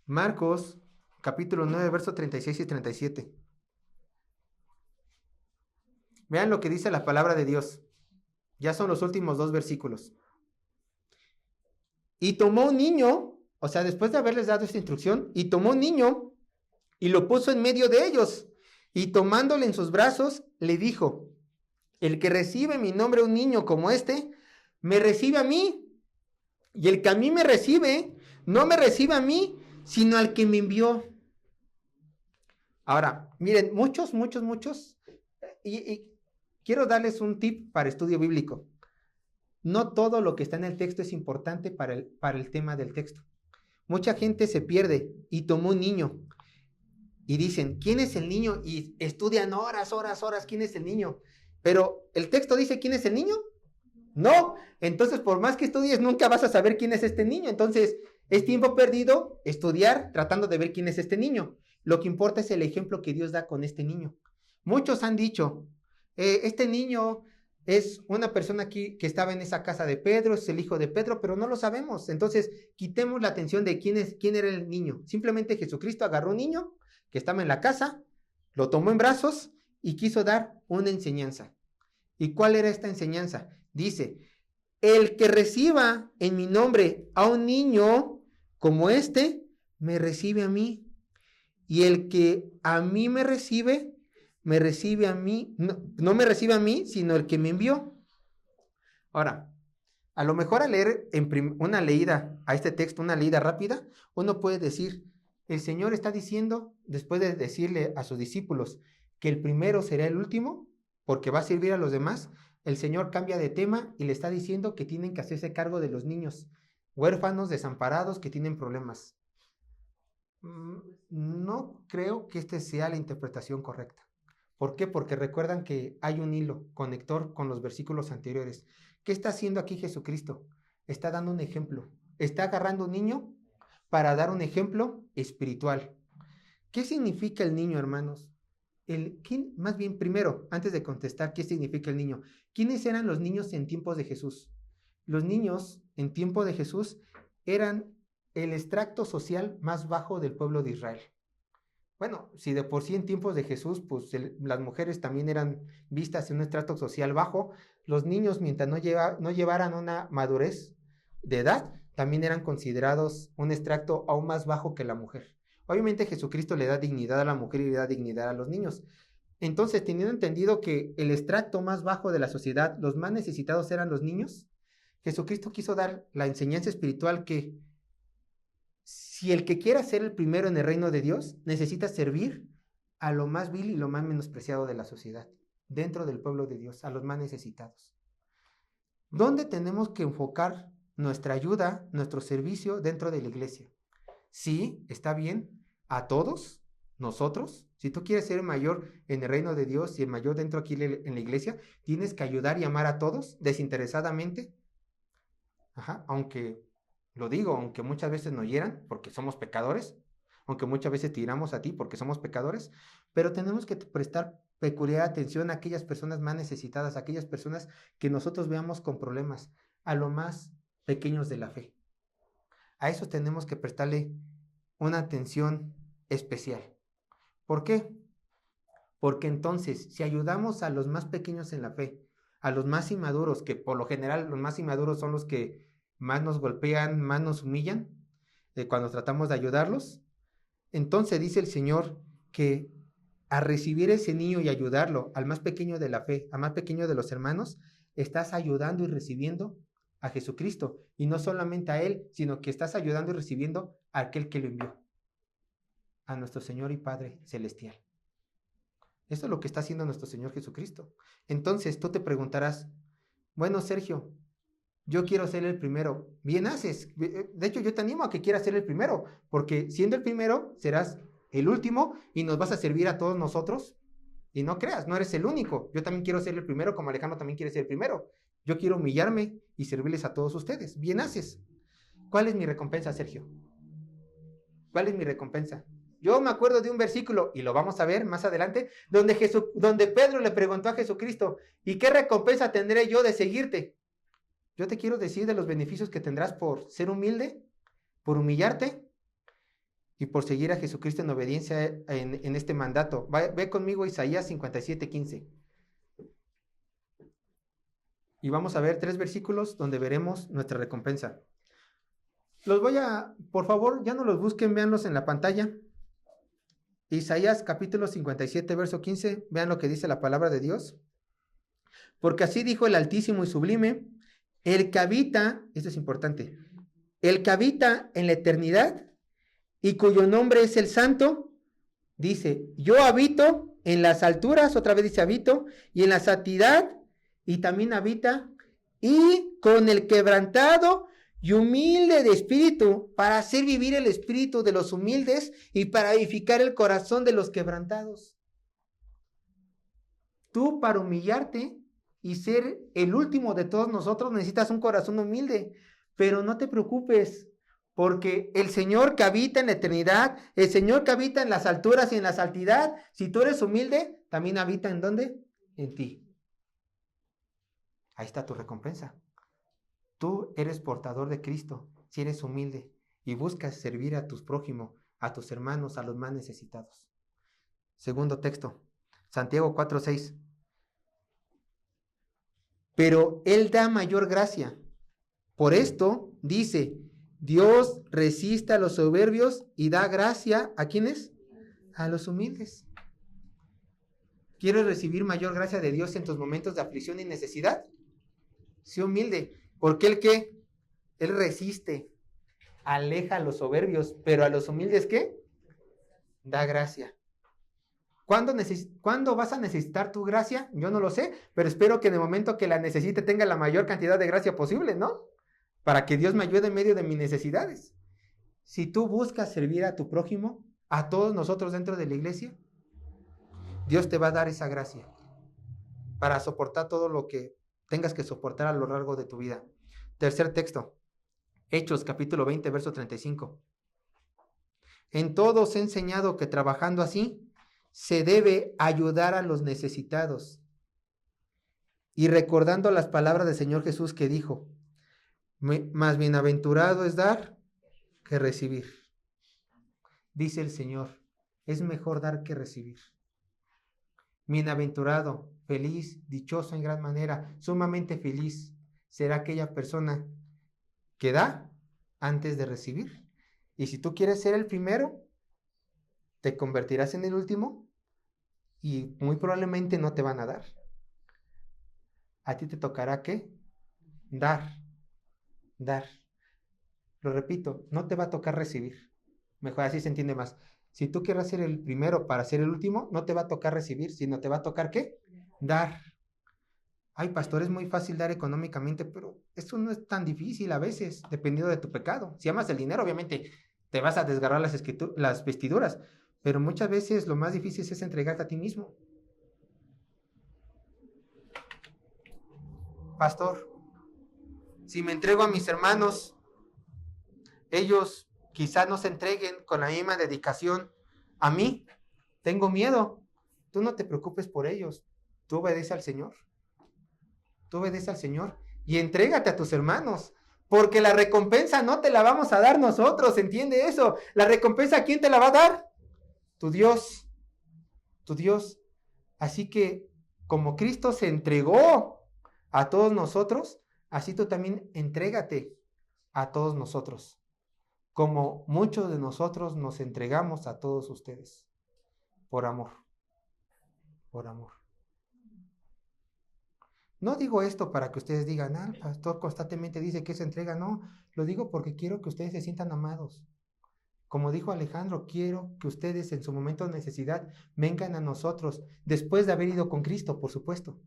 Marcos capítulo 9, verso 36 y 37. Vean lo que dice la palabra de Dios. Ya son los últimos 2 versículos. Y tomó un niño, o sea, después de haberles dado esta instrucción, y tomó un niño y lo puso en medio de ellos. Y tomándole en sus brazos, le dijo: el que recibe en mi nombre un niño como este, me recibe a mí. Y el que a mí me recibe, no me recibe a mí, sino al que me envió. Ahora, miren, muchos, y quiero darles un tip para estudio bíblico. No todo lo que está en el texto es importante para el tema del texto. Mucha gente se pierde y tomó un niño y dicen, ¿quién es el niño? Y estudian horas, ¿quién es el niño? Pero ¿el texto dice quién es el niño? No. Entonces, por más que estudies, nunca vas a saber quién es este niño. Entonces, es tiempo perdido estudiar tratando de ver quién es este niño. Lo que importa es el ejemplo que Dios da con este niño. Muchos han dicho, este niño es una persona aquí que estaba en esa casa de Pedro, es el hijo de Pedro, pero no lo sabemos. Entonces, quitemos la atención de quién era el niño. Simplemente Jesucristo agarró un niño que estaba en la casa, lo tomó en brazos y quiso dar una enseñanza. ¿Y cuál era esta enseñanza? Dice, el que reciba en mi nombre a un niño como este, me recibe a mí. Y el que a mí me recibe a mí, no me recibe a mí, sino el que me envió. Ahora, a lo mejor al leer una leída a este texto, una leída rápida, uno puede decir, el Señor está diciendo, después de decirle a sus discípulos que el primero será el último, porque va a servir a los demás, el Señor cambia de tema y le está diciendo que tienen que hacerse cargo de los niños, huérfanos, desamparados, que tienen problemas. No creo que esta sea la interpretación correcta. ¿Por qué? Porque recuerdan que hay un hilo conector con los versículos anteriores. ¿Qué está haciendo aquí Jesucristo? Está dando un ejemplo. Está agarrando un niño para dar un ejemplo espiritual. ¿Qué significa el niño, hermanos? Más bien, primero, antes de contestar qué significa el niño, ¿quiénes eran los niños en tiempos de Jesús? Los niños en tiempo de Jesús eran el extracto social más bajo del pueblo de Israel. Bueno, si de por sí en tiempos de Jesús, pues las mujeres también eran vistas en un estrato social bajo, los niños, mientras no llevaran una madurez de edad, también eran considerados un extracto aún más bajo que la mujer. Obviamente Jesucristo le da dignidad a la mujer y le da dignidad a los niños. Entonces, teniendo entendido que el extracto más bajo de la sociedad, los más necesitados eran los niños, Jesucristo quiso dar la enseñanza espiritual que si el que quiera ser el primero en el reino de Dios, necesita servir a lo más vil y lo más menospreciado de la sociedad, dentro del pueblo de Dios, a los más necesitados. ¿Dónde tenemos que enfocar nuestra ayuda, nuestro servicio dentro de la iglesia? Sí, está bien, a todos, nosotros, si tú quieres ser el mayor en el reino de Dios y el mayor dentro aquí en la iglesia, tienes que ayudar y amar a todos desinteresadamente, aunque... Lo digo, aunque muchas veces nos hieran, porque somos pecadores, aunque muchas veces tiramos a ti porque somos pecadores, pero tenemos que prestar peculiar atención a aquellas personas más necesitadas, a aquellas personas que nosotros veamos con problemas, a los más pequeños de la fe. A eso tenemos que prestarle una atención especial. ¿Por qué? Porque entonces, si ayudamos a los más pequeños en la fe, a los más inmaduros, que por lo general los más inmaduros son los que más nos golpean, más nos humillan, cuando tratamos de ayudarlos, entonces dice el Señor que a recibir ese niño y ayudarlo, al más pequeño de la fe, al más pequeño de los hermanos, estás ayudando y recibiendo a Jesucristo. Y no solamente a Él, sino que estás ayudando y recibiendo a aquel que lo envió, a nuestro Señor y Padre Celestial. Eso es lo que está haciendo nuestro Señor Jesucristo. Entonces tú te preguntarás, bueno, Sergio, yo quiero ser el primero. Bien haces. De hecho, yo te animo a que quieras ser el primero, porque siendo el primero, serás el último y nos vas a servir a todos nosotros. Y no creas, no eres el único. Yo también quiero ser el primero, como Alejandro también quiere ser el primero. Yo quiero humillarme y servirles a todos ustedes. Bien haces. ¿Cuál es mi recompensa, Sergio? ¿Cuál es mi recompensa? Yo me acuerdo de un versículo, y lo vamos a ver más adelante, donde Pedro le preguntó a Jesucristo, ¿y qué recompensa tendré yo de seguirte? Yo te quiero decir de los beneficios que tendrás por ser humilde, por humillarte y por seguir a Jesucristo en obediencia en este mandato. Ve conmigo Isaías 57:15. Y vamos a ver 3 versículos donde veremos nuestra recompensa. Por favor, ya no los busquen, véanlos en la pantalla. Isaías capítulo 57, verso 15, vean lo que dice la palabra de Dios. Porque así dijo el Altísimo y Sublime, el que habita, esto es importante, el que habita en la eternidad y cuyo nombre es el Santo, dice, yo habito en las alturas, otra vez dice habito, y en la santidad, y también habita, y con el quebrantado y humilde de espíritu, para hacer vivir el espíritu de los humildes y para edificar el corazón de los quebrantados. Tú, para humillarte y ser el último de todos nosotros, necesitas un corazón humilde, pero no te preocupes, porque el Señor que habita en la eternidad, el Señor que habita en las alturas y en la santidad, si tú eres humilde, también habita ¿en dónde? En ti. Ahí está tu recompensa. Tú eres portador de Cristo, si eres humilde y buscas servir a tus prójimos, a tus hermanos, a los más necesitados. Segundo texto, Santiago 4:6. Pero Él da mayor gracia. Por esto dice, Dios resiste a los soberbios y da gracia ¿a quiénes? A los humildes. ¿Quieres recibir mayor gracia de Dios en tus momentos de aflicción y necesidad? Sé humilde, porque Él ¿qué? Él resiste, aleja a los soberbios, pero a los humildes ¿qué? Da gracia. ¿Cuándo vas a necesitar tu gracia? Yo no lo sé, pero espero que en el momento que la necesite tenga la mayor cantidad de gracia posible, ¿no? Para que Dios me ayude en medio de mis necesidades. Si tú buscas servir a tu prójimo, a todos nosotros dentro de la iglesia, Dios te va a dar esa gracia para soportar todo lo que tengas que soportar a lo largo de tu vida. Tercer texto, Hechos capítulo 20, verso 35. En todo os he enseñado que trabajando así, se debe ayudar a los necesitados. Y recordando las palabras del Señor Jesús que dijo, más bienaventurado es dar que recibir. Dice el Señor, es mejor dar que recibir. Bienaventurado, feliz, dichoso en gran manera, sumamente feliz será aquella persona que da antes de recibir. Y si tú quieres ser el primero, te convertirás en el último y muy probablemente no te van a dar. A ti te tocará ¿qué? Dar. Lo repito, no te va a tocar recibir. Mejor así se entiende más. Si tú quieres ser el primero para ser el último, no te va a tocar recibir, sino te va a tocar ¿qué? Dar. Ay, pastor, es muy fácil dar económicamente, pero eso no es tan difícil a veces, dependiendo de tu pecado. Si amas el dinero, obviamente te vas a desgarrar las vestiduras, pero muchas veces lo más difícil es entregarte a ti mismo. Pastor, si me entrego a mis hermanos, ellos quizás no se entreguen con la misma dedicación a mí. Tengo miedo. Tú no te preocupes por ellos. Tú obedece al Señor. Tú obedece al Señor y entrégate a tus hermanos. Porque la recompensa no te la vamos a dar nosotros, ¿entiende eso? La recompensa, ¿quién te la va a dar? Tu Dios. Tu Dios. Así que, como Cristo se entregó a todos nosotros, así tú también entrégate a todos nosotros. Como muchos de nosotros nos entregamos a todos ustedes. Por amor. Por amor. No digo esto para que ustedes digan, el pastor constantemente dice que se entrega. No, lo digo porque quiero que ustedes se sientan amados. Como dijo Alejandro, quiero que ustedes en su momento de necesidad vengan a nosotros, después de haber ido con Cristo, por supuesto.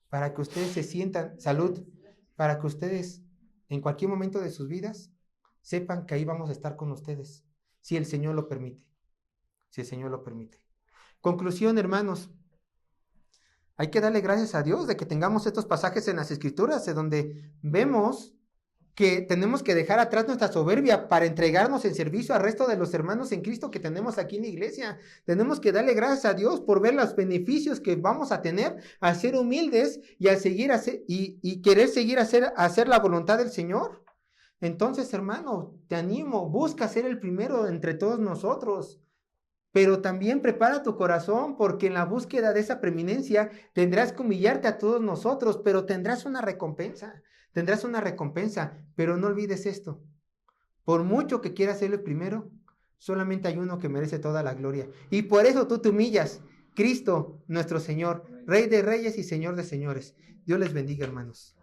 Para que ustedes se sientan, salud, para que ustedes en cualquier momento de sus vidas sepan que ahí vamos a estar con ustedes, si el Señor lo permite. Si el Señor lo permite. Conclusión, hermanos. Hay que darle gracias a Dios de que tengamos estos pasajes en las Escrituras, de donde vemos que tenemos que dejar atrás nuestra soberbia para entregarnos en servicio al resto de los hermanos en Cristo que tenemos aquí en la iglesia. Tenemos que darle gracias a Dios por ver los beneficios que vamos a tener al ser humildes y al seguir y querer seguir hacer la voluntad del Señor. Entonces, hermano, te animo, busca ser el primero entre todos nosotros. Pero también prepara tu corazón, porque en la búsqueda de esa preeminencia tendrás que humillarte a todos nosotros, pero tendrás una recompensa. Tendrás una recompensa, pero no olvides esto. Por mucho que quieras ser el primero, solamente hay uno que merece toda la gloria. Y por eso tú te humillas. Cristo, nuestro Señor, Rey de Reyes y Señor de Señores. Dios les bendiga, hermanos.